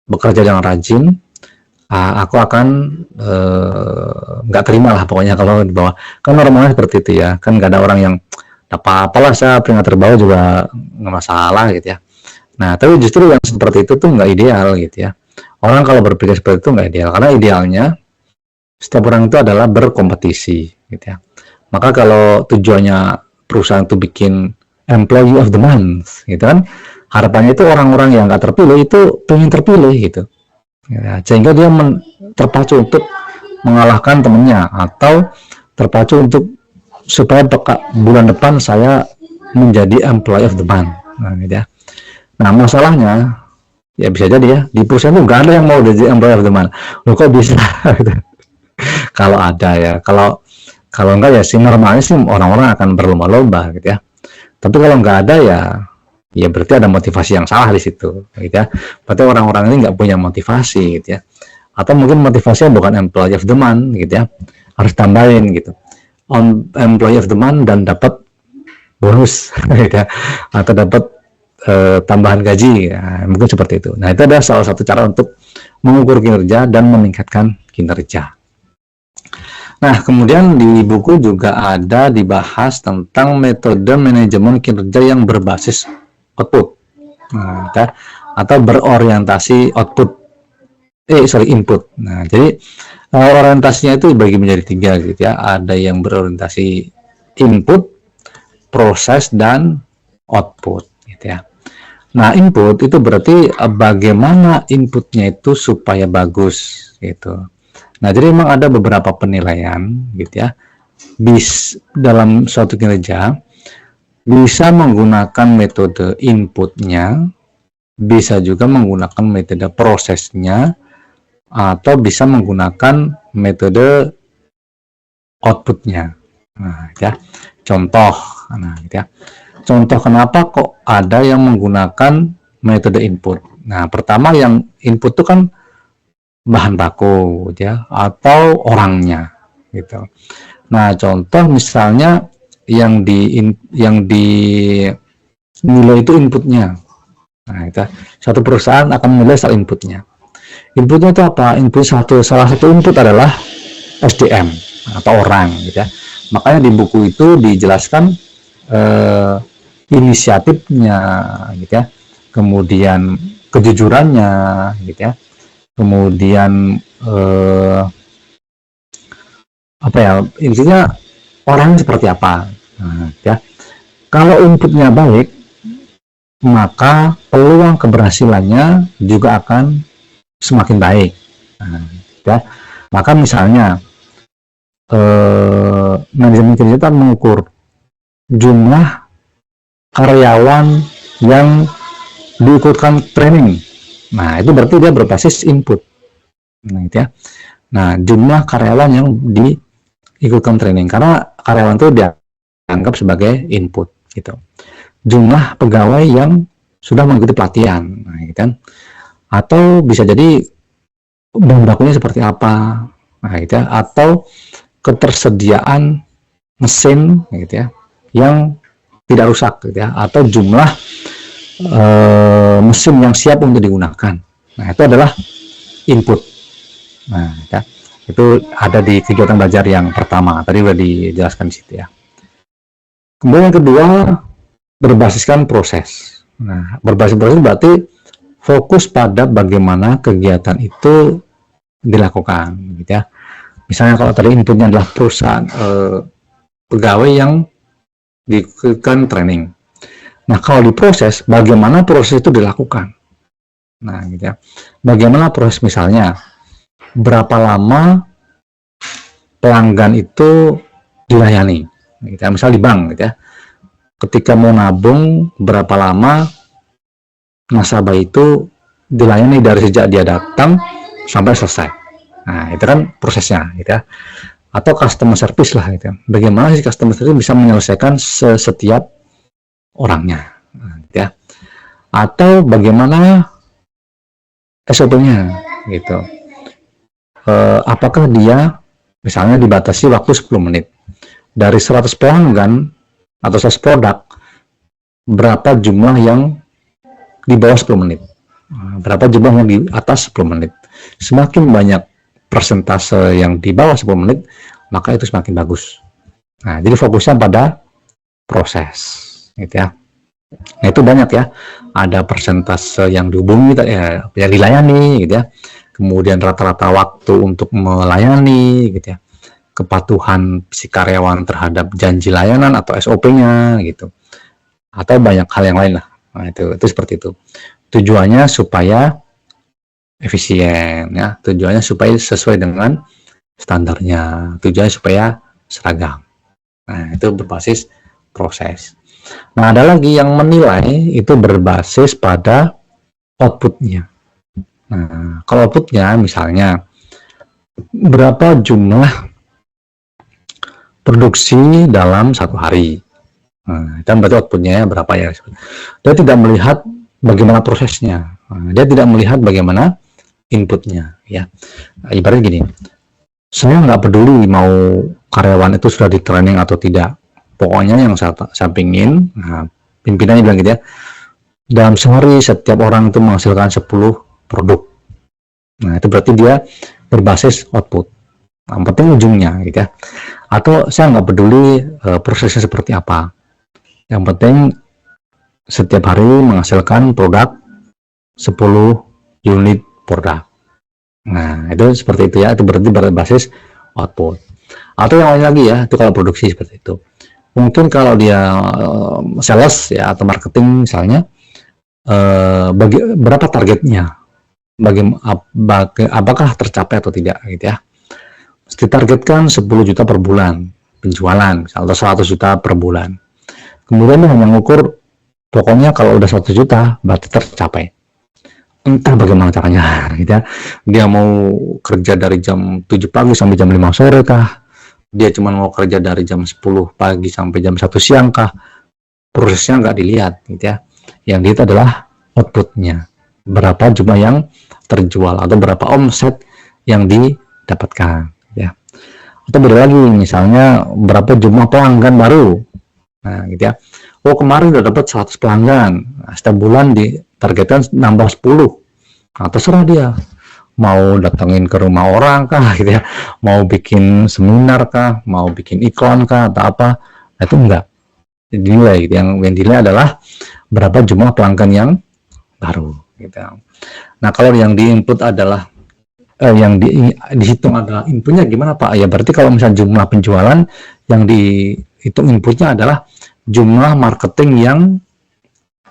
[SPEAKER 1] bekerja dengan rajin, aku akan nggak terima lah pokoknya kalau di bawah. Kan normalnya seperti itu ya, kan nggak ada orang yang apa-apalah saya peringkat terbawah juga nggak masalah gitu ya. Nah, tapi justru yang seperti itu tuh nggak ideal gitu ya. Orang kalau berpikir seperti itu nggak ideal, karena idealnya setiap orang itu adalah berkompetisi gitu ya. Maka kalau tujuannya perusahaan itu bikin employee of the month gitu kan, harapannya itu orang-orang yang nggak terpilih itu pengen terpilih gitu ya, sehingga dia terpacu untuk mengalahkan temennya, atau terpacu untuk supaya bulan depan saya menjadi employee of the month. Nah, gitu ya. Nah, masalahnya ya bisa jadi ya di perusahaan itu nggak ada yang mau jadi employee of the month. Loh, kok bisa? Kalau ada ya, kalau enggak ya sih normalnya sih orang-orang akan berlomba-lomba gitu ya. Tapi kalau nggak ada ya berarti ada motivasi yang salah di situ, gitu ya. Berarti orang-orang ini nggak punya motivasi, gitu ya. Atau mungkin motivasinya bukan employee of the month, gitu ya. Harus tambahin gitu, on employee of the month dan dapat bonus, gitu ya. Atau dapat tambahan gaji, ya, mungkin seperti itu. Nah, itu adalah salah satu cara untuk mengukur kinerja dan meningkatkan kinerja. Nah, kemudian di buku juga ada dibahas tentang metode manajemen kinerja yang berbasis output, nah, atau berorientasi input. Nah, jadi orientasinya itu dibagi menjadi 3 gitu ya. Ada yang berorientasi input, proses, dan output, gitu ya. Nah, input itu berarti bagaimana inputnya itu supaya bagus, gitu. Nah, jadi memang ada beberapa penilaian gitu ya. Dalam suatu kinerja bisa menggunakan metode inputnya, bisa juga menggunakan metode prosesnya, atau bisa menggunakan metode outputnya. Nah, ya. Contoh, nah, gitu ya. Contoh kenapa kok ada yang menggunakan metode input. Nah, pertama yang input itu kan bahan baku ya, atau orangnya gitu. Nah, contoh misalnya yang dinilai itu inputnya. Nah, itu satu perusahaan akan menilai soal inputnya. Inputnya itu apa? Salah satu input adalah SDM atau orang gitu ya. Makanya di buku itu dijelaskan inisiatifnya gitu ya. Kemudian kejujurannya gitu ya. Kemudian apa ya, intinya orangnya seperti apa. Nah, ya. Kalau inputnya baik, maka peluang keberhasilannya juga akan semakin baik. Nah, ya. Maka misalnya manajemen kinerja mengukur jumlah karyawan yang diikutkan training. Nah, itu berarti dia berbasis input. Nah, gitu ya. Nah, jumlah karyawan yang diikutkan training, karena karyawan itu dianggap sebagai input gitu. Jumlah pegawai yang sudah mengikuti pelatihan, nah, gitu kan. Atau bisa jadi bahan bakunya seperti apa, nah, gitu ya. Atau ketersediaan mesin, gitu ya, yang tidak rusak, gitu ya. Atau jumlah mesin yang siap untuk digunakan. Nah, itu adalah input. Nah, ya, itu ada di kegiatan belajar yang pertama. Tadi sudah dijelaskan di situ ya. Kemudian yang kedua, berbasiskan proses. Nah, berbasis proses berarti fokus pada bagaimana kegiatan itu dilakukan, gitu ya. Misalnya kalau tadi inputnya adalah perusahaan pegawai yang diikutkan training. Nah, kalau diproses, bagaimana proses itu dilakukan? Nah, gitu ya. Bagaimana proses, misalnya, berapa lama pelanggan itu dilayani? Gitu ya. Misal di bank, gitu ya. ketika mau nabung berapa lama nasabah itu dilayani dari sejak dia datang sampai selesai. Nah, itu kan prosesnya gitu ya. Atau customer service lah gitu ya. Bagaimana sih customer service bisa menyelesaikan setiap orangnya gitu ya. Atau bagaimana SOP-nya gitu. Apakah dia misalnya dibatasi waktu 10 menit. Dari 100 pelanggan atau 100 produk, berapa jumlah yang di bawah 10 menit? Berapa jumlah yang di atas 10 menit? Semakin banyak persentase yang di bawah 10 menit, maka itu semakin bagus. Nah, jadi fokusnya pada proses, gitu ya. Nah, itu banyak ya. Ada persentase yang dihubungi, ya, yang dilayani, gitu ya. Kemudian rata-rata waktu untuk melayani, gitu ya. Kepatuhan si karyawan terhadap janji layanan atau SOP-nya, gitu. Atau banyak hal yang lain lah. Nah, itu seperti itu. Tujuannya supaya efisien, ya. Tujuannya supaya sesuai dengan standarnya. Tujuannya supaya seragam. Nah, itu berbasis proses. Nah, ada lagi yang menilai itu berbasis pada outputnya. Nah, kalau outputnya misalnya berapa jumlah produksi dalam 1 hari. Nah, dan berarti outputnya berapa ya. Dia tidak melihat bagaimana prosesnya. Nah, dia tidak melihat bagaimana inputnya. Ya, ibaratnya gini, saya nggak peduli mau karyawan itu sudah di training atau tidak. Pokoknya yang saya pingin, nah, pimpinannya bilang gitu ya, dalam sehari setiap orang itu menghasilkan 10 produk. Nah, itu berarti dia berbasis output. Yang penting ujungnya gitu ya. Atau saya nggak peduli prosesnya seperti apa. Yang penting setiap hari menghasilkan produk 10 unit produk. Nah, itu seperti itu ya. Itu berarti berbasis output. Atau yang lain lagi ya, itu kalau produksi seperti itu. Mungkin kalau dia sales ya atau marketing misalnya, berapa targetnya? Apakah tercapai atau tidak gitu ya. Ditargetkan 10 juta per bulan penjualan atau 100 juta per bulan, kemudian dia hanya mengukur pokoknya kalau udah 100 juta berarti tercapai, entah bagaimana caranya gitu ya. Dia mau kerja dari jam 7 pagi sampai jam 5 sore kah, dia cuma mau kerja dari jam 10 pagi sampai jam 1 siang kah, prosesnya nggak dilihat gitu ya. Yang dilihat adalah outputnya, berapa jumlah yang terjual atau berapa omset yang didapatkan ya. Atau beda lagi misalnya berapa jumlah pelanggan baru. Nah gitu ya, oh kemarin udah dapat 100 pelanggan, nah, setiap bulan ditargetkan nambah 10. Nah, terserah dia mau datengin ke rumah orang kah gitu ya, mau bikin seminar kah, mau bikin iklan kah atau apa. Nah, itu enggak dinilai gitu. Yang dinilai adalah berapa jumlah pelanggan yang baru gitu. Nah, kalau yang diinput adalah yang dihitung adalah inputnya gimana Pak? Ya berarti kalau misalnya jumlah penjualan yang dihitung inputnya adalah jumlah marketing yang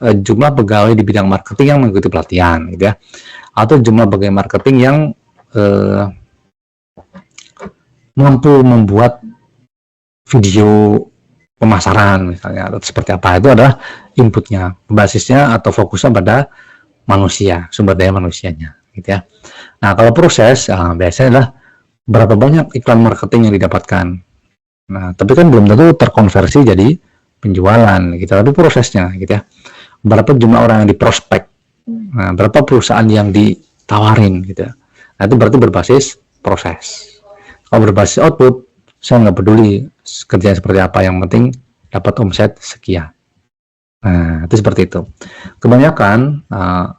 [SPEAKER 1] jumlah pegawai di bidang marketing yang mengikuti pelatihan gitu ya, atau jumlah pegawai marketing yang mampu membuat video pemasaran misalnya atau seperti apa. Itu adalah inputnya, basisnya atau fokusnya pada manusia, sumber daya manusianya gitu ya. Nah, kalau proses biasanya adalah berapa banyak iklan marketing yang didapatkan. Nah, tapi kan belum tentu terkonversi jadi penjualan gitu, tapi prosesnya gitu ya. Berapa jumlah orang yang diprospek, nah, berapa perusahaan yang ditawarin gitu ya. Nah, itu berarti berbasis proses. Kalau berbasis output, saya nggak peduli kerjanya seperti apa, yang penting dapat omset sekian. Nah, itu seperti itu. Kebanyakan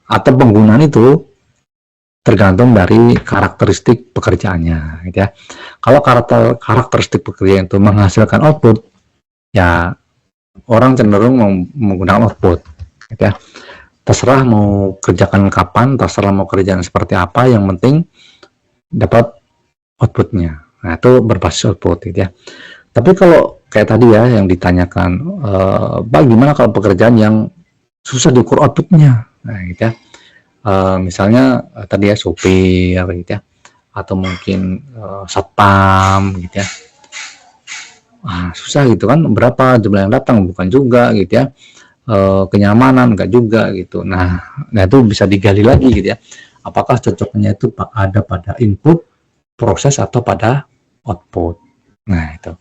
[SPEAKER 1] atau penggunaan itu tergantung dari karakteristik pekerjaannya gitu ya. Kalau karakteristik pekerjaan itu menghasilkan output, ya orang cenderung menggunakan output gitu ya. Terserah mau kerjakan kapan, terserah mau kerjaan seperti apa, yang penting dapat outputnya. Nah, itu berbasis output gitu ya. Tapi kalau kayak tadi ya yang ditanyakan, bagaimana kalau pekerjaan yang susah diukur outputnya, nah gitu ya. Misalnya tadi ya sopir gitu ya, atau mungkin satpam gitu ya. susah gitu kan, berapa jumlah yang datang, bukan juga gitu ya. Kenyamanan enggak juga gitu. Nah itu bisa digali lagi gitu ya, apakah cocoknya itu ada pada input, proses, atau pada output. Nah itu,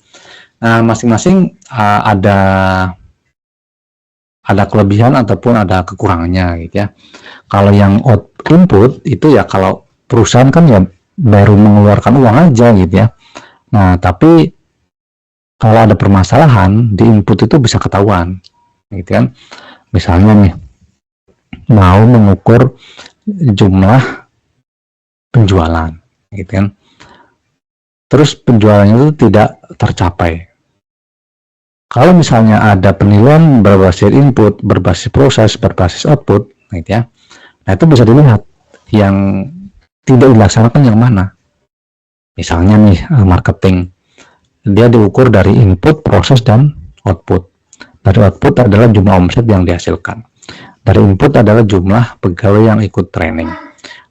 [SPEAKER 1] nah masing-masing ada kelebihan ataupun ada kekurangannya gitu ya. Kalau yang input itu ya, kalau perusahaan kan ya baru mengeluarkan uang aja gitu ya. Nah tapi kalau ada permasalahan di input itu bisa ketahuan gitu kan. Misalnya nih, mau mengukur jumlah penjualan gitu kan, terus penjualannya itu tidak tercapai. Kalau misalnya ada penilaian berbasis input, berbasis proses, berbasis output gitu ya, nah itu bisa dilihat yang tidak dilaksanakan yang mana. Misalnya nih, marketing, dia diukur dari input, proses, dan output. Dari output adalah jumlah omset yang dihasilkan. Dari input adalah jumlah pegawai yang ikut training.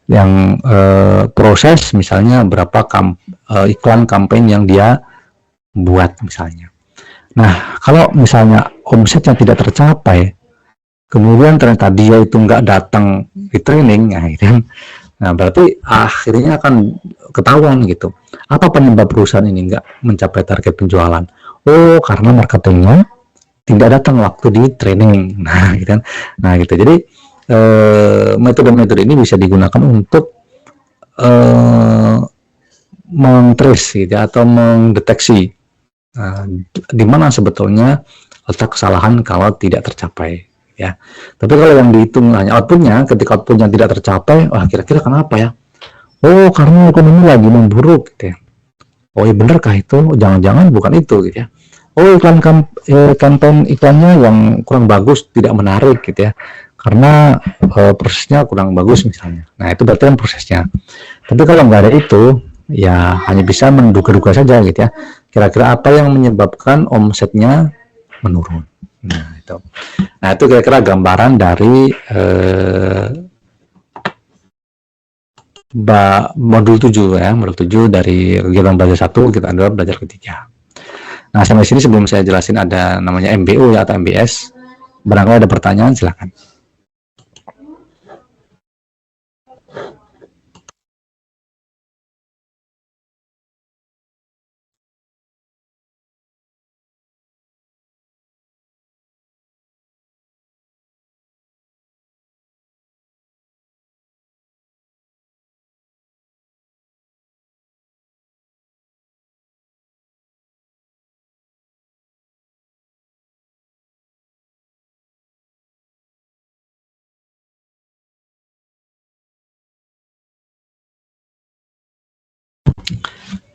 [SPEAKER 1] Yang proses misalnya berapa iklan campaign yang dia buat misalnya. Nah kalau misalnya omset yang tidak tercapai, kemudian ternyata dia itu nggak datang di training, nah berarti akhirnya akan ketahuan gitu, apa penyebab perusahaan ini nggak mencapai target penjualan. Oh, karena marketingnya tidak datang waktu di training. Nah gitu kan. Nah gitu, jadi metode-metode ini bisa digunakan untuk mengtrace gitu, atau mendeteksi di mana sebetulnya letak kesalahan kalau tidak tercapai ya. Tapi kalau yang dihitung hanya outputnya, ketika outputnya tidak tercapai, wah kira-kira kenapa ya? Oh, karena ekonomi lagi memburuk gitu ya. Oh iya, benarkah itu? Jangan-jangan bukan itu gitu ya. Oh, campaign iklannya yang kurang bagus, tidak menarik gitu ya, karena prosesnya kurang bagus misalnya. Nah itu berarti kan prosesnya. Tapi kalau nggak ada itu, ya hanya bisa menduga-duga saja gitu ya, kira-kira apa yang menyebabkan omsetnya menurun. Nah itu kira-kira gambaran dari modul 7 ya, modul 7 dari kegiatan belajar 1, kita adalah belajar ketiga. Nah sampai sini sebelum saya jelasin ada namanya MBO ya, atau MBS. Barangkali ada pertanyaan, silakan.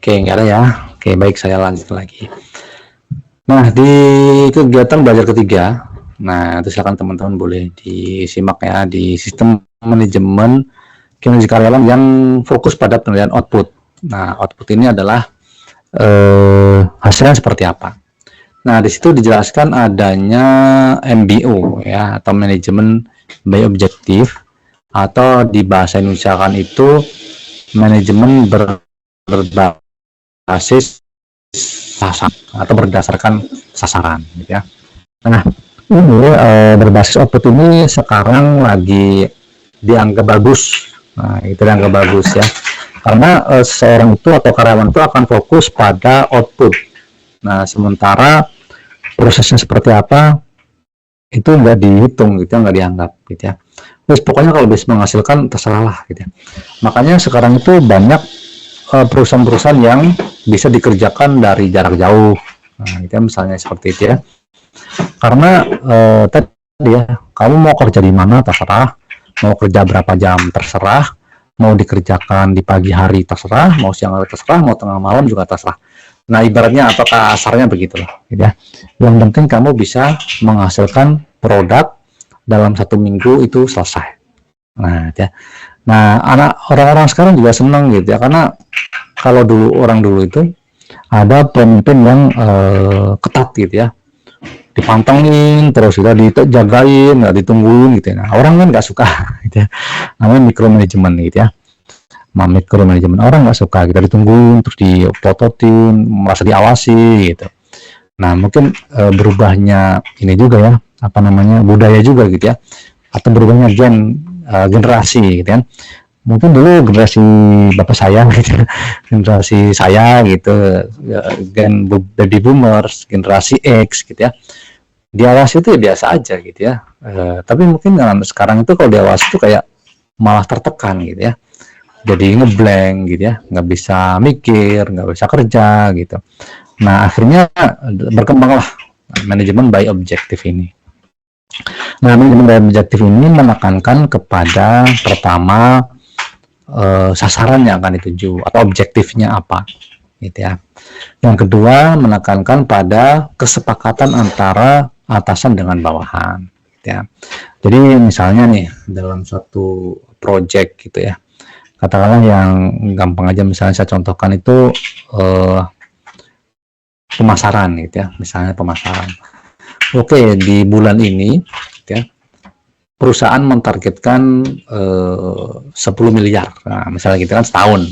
[SPEAKER 1] Oke, nggak ada ya. Oke, baik, saya lanjut lagi. Nah, di kegiatan belajar ketiga, nah itu silakan teman-teman boleh disimak ya, di sistem manajemen kinerja karyawan yang fokus pada penilaian output. Nah, output ini adalah hasilnya seperti apa. Nah, di situ dijelaskan adanya MBO ya, atau manajemen by objektif, atau di bahasa Indonesia kan itu manajemen berbasis sasaran atau berdasarkan sasaran gitu ya. Nah ini berbasis output ini sekarang lagi dianggap bagus. Nah itu dianggap bagus ya, karena seseorang itu atau karyawan itu akan fokus pada output. Nah sementara prosesnya seperti apa itu nggak dihitung gitu, nggak dianggap gitu ya. Terus pokoknya kalau bisa menghasilkan terserah lah gitu ya. Makanya sekarang itu banyak perusahaan-perusahaan yang bisa dikerjakan dari jarak jauh. Nah itu misalnya seperti itu ya, karena tadi ya, kamu mau kerja di mana terserah, mau kerja berapa jam terserah, mau dikerjakan di pagi hari terserah, mau siang hari terserah, mau tengah malam juga terserah. Nah ibaratnya atau kasarnya begitu loh gitu ya. Yang penting kamu bisa menghasilkan produk dalam 1 minggu itu selesai. Nah ya. Nah orang-orang sekarang juga senang gitu ya, karena kalau orang dulu itu ada pemimpin yang ketat gitu ya, dipantengin terus, kita dijagain, nggak ditungguin gitu ya. Nah, orang kan nggak suka gitu ya, namanya micromanagement gitu ya. Micromanagement, orang nggak suka kita ditungguin terus dipototin, merasa diawasi gitu. Nah, mungkin berubahnya ini juga ya, apa namanya, budaya juga gitu ya, atau berubahnya generasi gitu kan. Mungkin dulu generasi bapak saya gitu, generasi saya gitu, gen baby boomers, generasi X gitu ya, diawasi itu ya biasa aja gitu ya. Tapi mungkin sekarang itu kalau diawasi itu kayak malah tertekan gitu ya, jadi ngeblank gitu ya, nggak bisa mikir, nggak bisa kerja gitu. Nah, akhirnya berkembanglah manajemen by objektif ini. Nah, manajemen by objektif ini menekankan kepada pertama sasaran yang akan dituju atau objektifnya apa gitu ya. Yang kedua, menekankan pada kesepakatan antara atasan dengan bawahan gitu ya. Jadi misalnya nih dalam suatu project gitu ya, katakanlah yang gampang aja, misalnya saya contohkan itu pemasaran gitu ya, misalnya pemasaran. Oke, di bulan ini gitu ya, perusahaan mentargetkan 10 miliar. Nah, misalnya gitu kan setahun.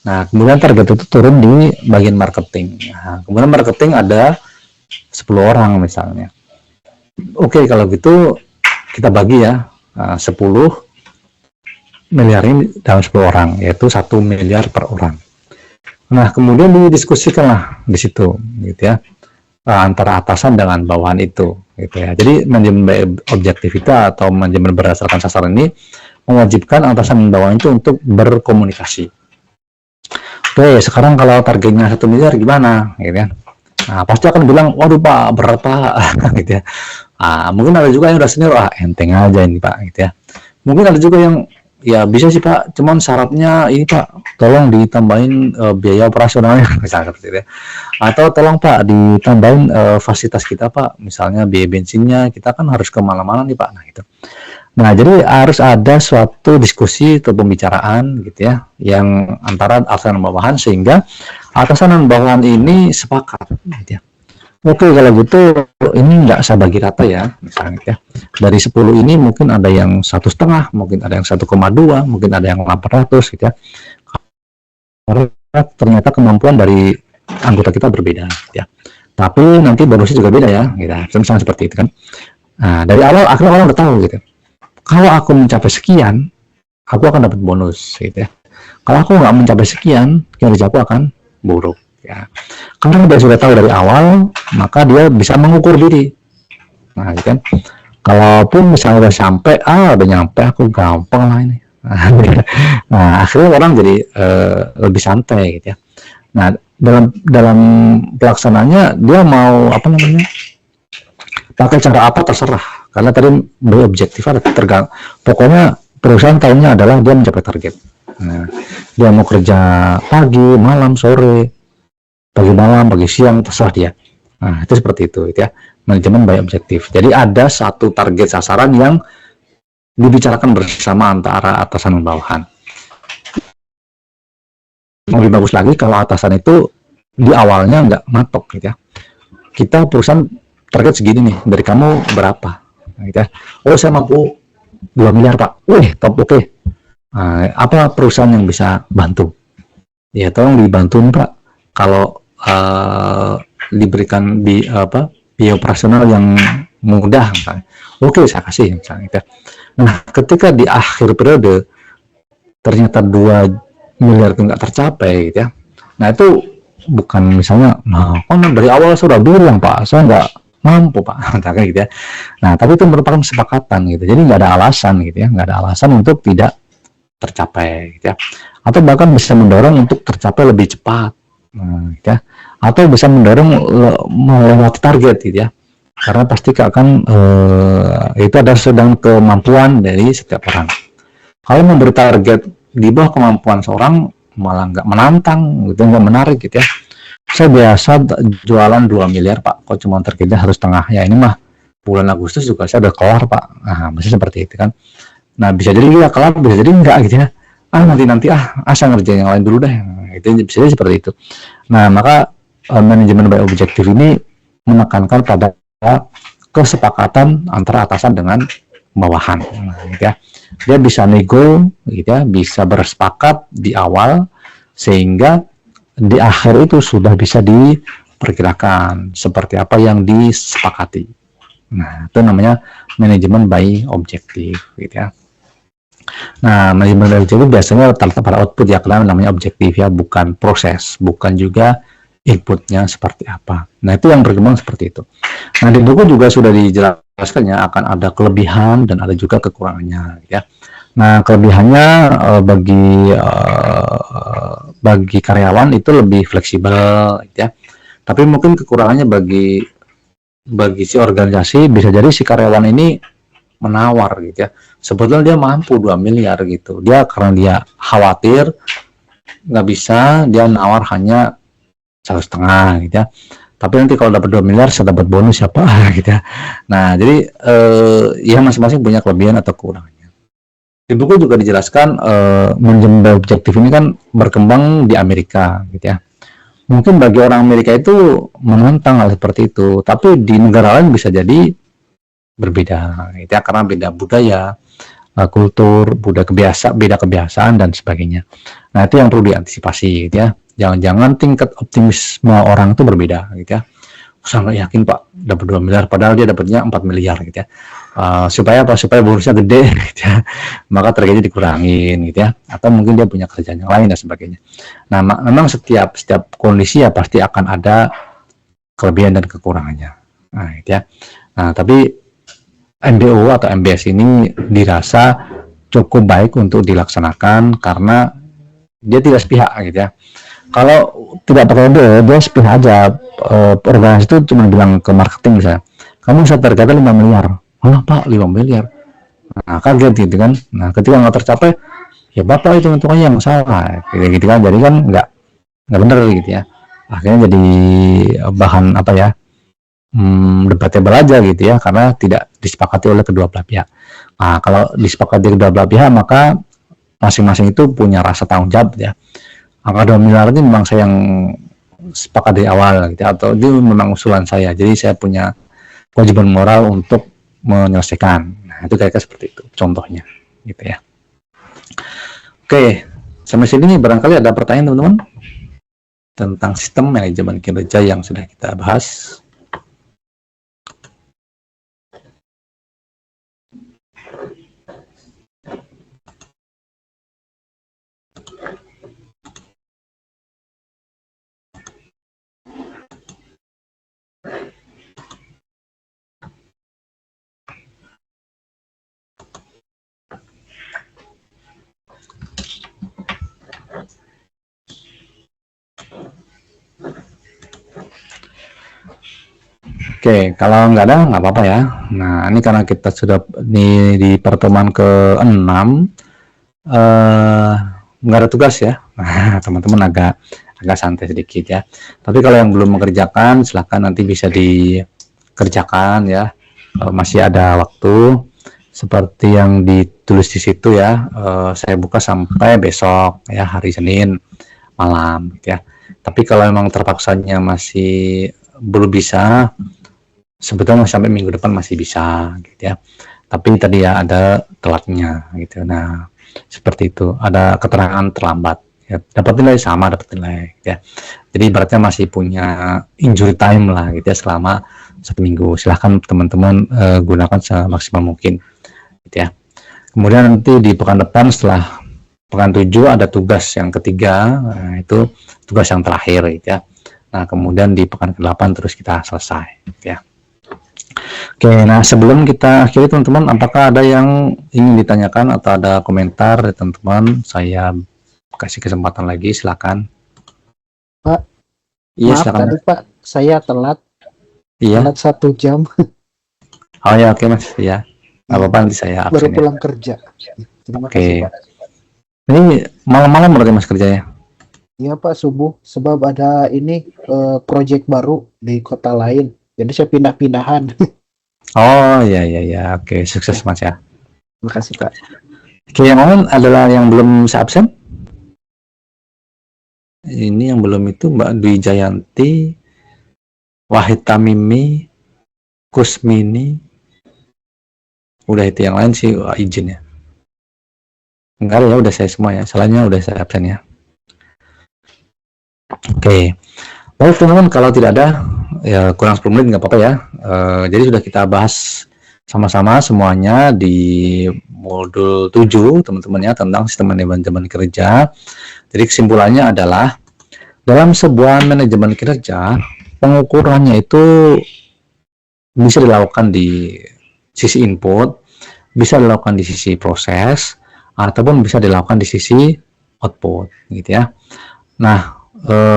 [SPEAKER 1] Nah, kemudian target itu turun di bagian marketing. Nah, kemudian marketing ada 10 orang misalnya. Oke, kalau gitu kita bagi ya, 10 miliar ini dalam 10 orang, yaitu 1 miliar per orang. Nah, kemudian didiskusikanlah di situ gitu ya, antara atasan dengan bawahan itu gitu ya. Jadi manajemen objektivitas atau manajemen berdasarkan sasaran ini mewajibkan atasan dan bawahan itu untuk berkomunikasi. Oke, sekarang kalau targetnya 1 miliar gimana gitu ya. Nah, pasti akan bilang, waduh Pak, berat Pak gitu ya. Mungkin ada juga yang udah senior, enteng aja ini Pak gitu ya. Mungkin ada juga yang ya bisa sih Pak, cuman syaratnya ini Pak, tolong ditambahin biaya operasionalnya misalnya seperti itu ya. Atau tolong Pak ditambahin fasilitas kita Pak, misalnya biaya bensinnya, kita kan harus kemana-mana nih Pak. Nah gitu. Nah, jadi harus ada suatu diskusi atau pembicaraan gitu ya, yang antara atasan dan bawahan, sehingga atasan dan bawahan ini sepakat gitu ya. Oke, kalau gitu ini nggak saya bagi rata ya, misalnya ya. Dari 10 ini mungkin ada yang 1,5, mungkin ada yang 1,2, mungkin ada yang 800 gitu ya. Karena ternyata kemampuan dari anggota kita berbeda ya. Tapi nanti bonusnya juga beda ya, gitu. Misalnya seperti itu kan. Nah, dari awal akhirnya orang udah tahu gitu. Kalau aku mencapai sekian, aku akan dapat bonus gitu ya. Kalau aku nggak mencapai sekian, kinerja aku akan buruk. Ya, karena dia sudah tahu dari awal, maka dia bisa mengukur diri. Nah, kan, kalaupun misalnya udah sampai, udah nyampe, aku gampang lah ini. Nah, akhirnya orang jadi lebih santai, gitu ya. Nah, dalam pelaksanaannya dia mau apa namanya, pakai cara apa terserah. Karena tadi objektif ada tergantung. Pokoknya perusahaan tahunya adalah dia mencapai target. Nah, dia mau kerja pagi, malam, sore, pagi malam, pagi siang, terserah dia. Nah, itu seperti itu gitu ya. Manajemen by objektif. Jadi ada satu target sasaran yang dibicarakan bersama antara atasan dan bawahan. Lebih bagus lagi kalau atasan itu di awalnya nggak matok gitu ya. Kita perusahaan target segini nih, dari kamu berapa? Nah, gitu ya. Oh, saya mampu 2 miliar Pak. Wih, top, oke. Nah, apa perusahaan yang bisa bantu? Ya, tolong dibantu nih Pak. Kalau diberikan biaya operasional yang mudah misalnya. Oke, saya kasih misalnya gitu. Nah, ketika di akhir periode ternyata 2 miliar itu nggak tercapai gitu ya. Nah, itu bukan misalnya, dari awal saya sudah bilang Pak, saya nggak mampu Pak, kayak gitu ya. Nah, tapi itu merupakan kesepakatan gitu. Jadi nggak ada alasan gitu ya, nggak ada alasan untuk tidak tercapai gitu ya. Atau bahkan bisa mendorong untuk tercapai lebih cepat. Nah, ya. Atau bisa mendorong melewati target gitu ya, karena pasti akan itu ada sedang kemampuan dari setiap orang. Kalau memberi target di bawah kemampuan seorang malah nggak menantang gitu, nggak menarik gitu ya. Saya biasa jualan 2 miliar Pak, kok cuma targetnya harus setengah, ya ini mah bulan Agustus juga saya udah kelar Pak. Nah, masih seperti itu kan. Nah, bisa jadi dia kelar, bisa jadi enggak gitu ya. Nanti saya ngerjain yang lain dulu deh. Itu bisa jadi seperti itu. Nah, maka manajemen by objektif ini menekankan pada kesepakatan antara atasan dengan bawahan. Nah, gitu ya. Dia bisa nego, gitu ya, bisa bersepakat di awal sehingga di akhir itu sudah bisa perkirakan seperti apa yang disepakati. Nah, itu namanya manajemen by objektif, gitu ya. Nah, manajemen by objektif biasanya terletak pada output ya, karena namanya objektif ya, bukan proses, bukan juga inputnya seperti apa. Nah, itu yang berkembang seperti itu. Nah, di buku juga sudah dijelaskan ya, akan ada kelebihan dan ada juga kekurangannya, ya. Nah, kelebihannya bagi karyawan itu lebih fleksibel, ya. Tapi mungkin kekurangannya bagi si organisasi, bisa jadi si karyawan ini menawar gitu ya. Sebetulnya dia mampu 2 miliar gitu. Dia karena dia khawatir nggak bisa, dia nawar hanya 1,5 gitu ya. Tapi nanti kalau dapat 2 miliar saya dapat bonus siapa gitu ya. Nah, jadi ya masing-masing punya kelebihan atau kekurangannya. Di buku juga dijelaskan manajemen objektif ini kan berkembang di Amerika gitu ya. Mungkin bagi orang Amerika itu menantang hal seperti itu, tapi di negara lain bisa jadi berbeda, gitu ya, karena beda budaya, kultur, beda kebiasaan dan sebagainya. Nah, itu yang perlu diantisipasi, gitu ya. Jangan-jangan tingkat optimisme orang itu berbeda, gitu ya. Saya yakin Pak dapat 2 miliar, padahal dia dapatnya 4 miliar, gitu ya. Supaya apa? Supaya bonusnya gede, gitu ya. Maka targetnya dikurangin, gitu ya. Atau mungkin dia punya kerjaan yang lain dan sebagainya. Nah, memang setiap kondisi ya pasti akan ada kelebihan dan kekurangannya. Nah, gitu ya. Nah, tapi MBO atau MBS ini dirasa cukup baik untuk dilaksanakan karena dia tidak sepihak, gitu ya. Kalau tidak pakai MBO, dia sepihak aja. Organisasi itu cuma bilang ke marketing misalnya, kamu bisa targetnya 5 miliar. Oh Pak, 5 miliar. Nah, kaget gitu kan. Nah, ketika nggak tercapai, ya Bapak itu hitungannya yang salah. Gitu kan. Jadi kan nggak benar gitu ya. Akhirnya jadi bahan apa ya? Debatable aja gitu ya, karena tidak disepakati oleh kedua belah pihak. Nah, kalau disepakati kedua belah pihak, maka masing-masing itu punya rasa tanggung jawab ya. Angka 2 miliar ini memang saya yang sepakat dari awal gitu, atau itu memang usulan saya. Jadi saya punya kewajiban moral untuk menyelesaikan. Nah, itu kayak seperti itu contohnya gitu ya. Oke, sampai sini barangkali ada pertanyaan teman-teman tentang sistem manajemen kinerja yang sudah kita bahas. Oke, kalau nggak ada nggak apa-apa ya. Nah, ini karena kita sudah di pertemuan ke-6, nggak ada tugas ya. Nah, teman-teman agak santai sedikit ya. Tapi kalau yang belum mengerjakan, silahkan nanti bisa dikerjakan ya. Masih ada waktu. Seperti yang ditulis di situ ya. Saya buka sampai besok ya, hari Senin malam gitu ya. Tapi kalau memang terpaksanya masih belum bisa, sebetulnya sampai minggu depan masih bisa gitu ya. Tapi tadi ya ada telatnya gitu. Nah, seperti itu, ada keterangan terlambat ya, dapat nilai sama, dapat nilai ya. Jadi ibaratnya masih punya injury time lah gitu ya, selama 1 minggu. Silahkan teman-teman gunakan semaksimal mungkin gitu ya. Kemudian nanti di pekan depan setelah pekan 7 ada tugas yang ketiga, nah, itu tugas yang terakhir gitu ya. Nah, kemudian di pekan ke-8 terus kita selesai gitu ya. Oke, nah sebelum kita akhiri teman-teman, apakah ada yang ingin ditanyakan atau ada komentar dari teman-teman? Saya kasih kesempatan lagi, silakan.
[SPEAKER 10] Pak,
[SPEAKER 1] iya,
[SPEAKER 10] maaf
[SPEAKER 1] silakan.
[SPEAKER 10] tadi Pak, saya telat.
[SPEAKER 1] Iya.
[SPEAKER 10] Telat 1 jam.
[SPEAKER 1] Oh ya, oke Mas, ya. Nggak apa-apa, nanti saya absen.
[SPEAKER 10] Baru pulang kerja. Terima kasih Pak.
[SPEAKER 1] Ini malam-malam berarti Mas kerjanya?
[SPEAKER 10] Iya Pak, subuh. Sebab ada ini proyek baru di kota lain. Jadi saya pindah-pindahan.
[SPEAKER 1] Oh ya, oke, sukses Mas ya.
[SPEAKER 10] Terima kasih Pak.
[SPEAKER 1] Oke, yang lain adalah yang belum absen. Ini yang belum itu Mbak Dwi Jayanti, Wahid Tamimi, Kusmini. Udah itu, yang lain sih izin ya. Enggak ya, udah saya semua ya. Salahnya udah saya absen ya. Oke. Baik teman-teman, kalau tidak ada ya kurang 10 menit nggak apa-apa ya. Jadi sudah kita bahas sama-sama semuanya di modul 7 teman-teman ya, tentang sistem manajemen kerja. Jadi kesimpulannya adalah dalam sebuah manajemen kerja, pengukurannya itu bisa dilakukan di sisi input, bisa dilakukan di sisi proses, ataupun bisa dilakukan di sisi output gitu ya. Nah,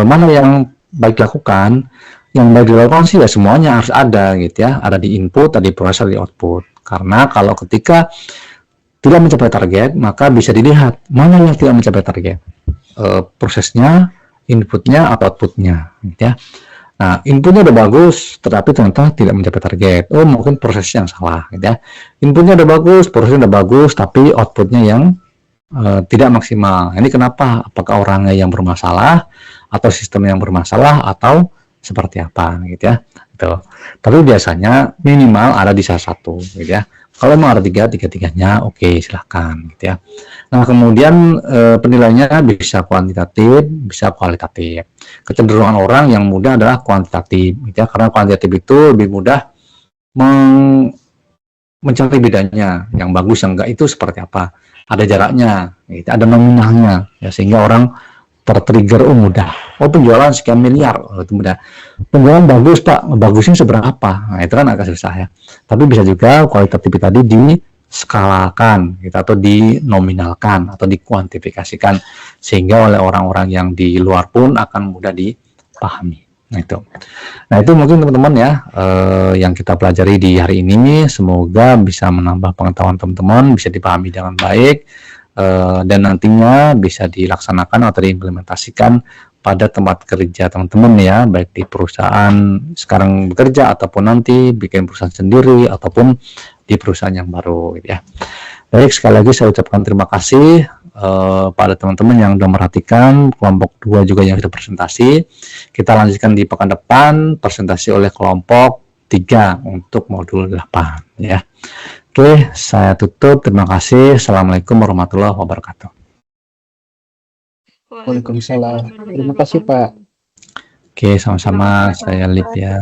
[SPEAKER 1] mana yang baik dilakukan? Yang baik dilakukan sih ya semuanya harus ada gitu ya, ada di input, ada di proses, ada di output. Karena kalau ketika tidak mencapai target, maka bisa dilihat mana yang tidak mencapai target, prosesnya, inputnya atau outputnya gitu ya. Nah, inputnya udah bagus, tetapi ternyata tidak mencapai target. Oh, mungkin prosesnya yang salah, gitu ya. Inputnya udah bagus, prosesnya udah bagus, tapi outputnya yang tidak maksimal. Ini kenapa? Apakah orangnya yang bermasalah, atau sistem yang bermasalah, atau seperti apa, gitu ya. Gitu. Tapi biasanya minimal ada di salah satu, gitu ya. Kalau memang ada tiga-tiganya, oke, silahkan, gitu ya. Nah, kemudian penilaiannya bisa kuantitatif, bisa kualitatif. Kecenderungan orang yang mudah adalah kuantitatif, gitu ya, karena kuantitatif itu lebih mudah mencari bedanya, yang bagus, yang enggak itu seperti apa. Ada jaraknya, gitu, ada nominalnya, ya, sehingga orang tertrigger, oh mudah, oh penjualan sekian miliar, oh, itu mudah, penjualan bagus pak, bagusnya seberapa, nah itu kan agak susah ya. Tapi bisa juga kualitatif tadi diskalakan gitu, atau dinominalkan atau dikuantifikasikan, sehingga oleh orang-orang yang di luar pun akan mudah dipahami. Nah itu mungkin teman-teman ya yang kita pelajari di hari ini, semoga bisa menambah pengetahuan teman-teman, bisa dipahami dengan baik, dan nantinya bisa dilaksanakan atau diimplementasikan pada tempat kerja teman-teman ya, baik di perusahaan sekarang bekerja ataupun nanti bikin perusahaan sendiri ataupun di perusahaan yang baru gitu ya. Baik, sekali lagi saya ucapkan terima kasih pada teman-teman yang sudah merhatikan. Kelompok 2 juga yang sudah presentasi. Kita lanjutkan di pekan depan, presentasi oleh kelompok 3 untuk modul 8 ya. Oke, saya tutup. Terima kasih. Assalamualaikum warahmatullahi wabarakatuh.
[SPEAKER 10] Waalaikumsalam. Terima kasih Pak.
[SPEAKER 1] Oke, sama-sama. Saya Lip ya.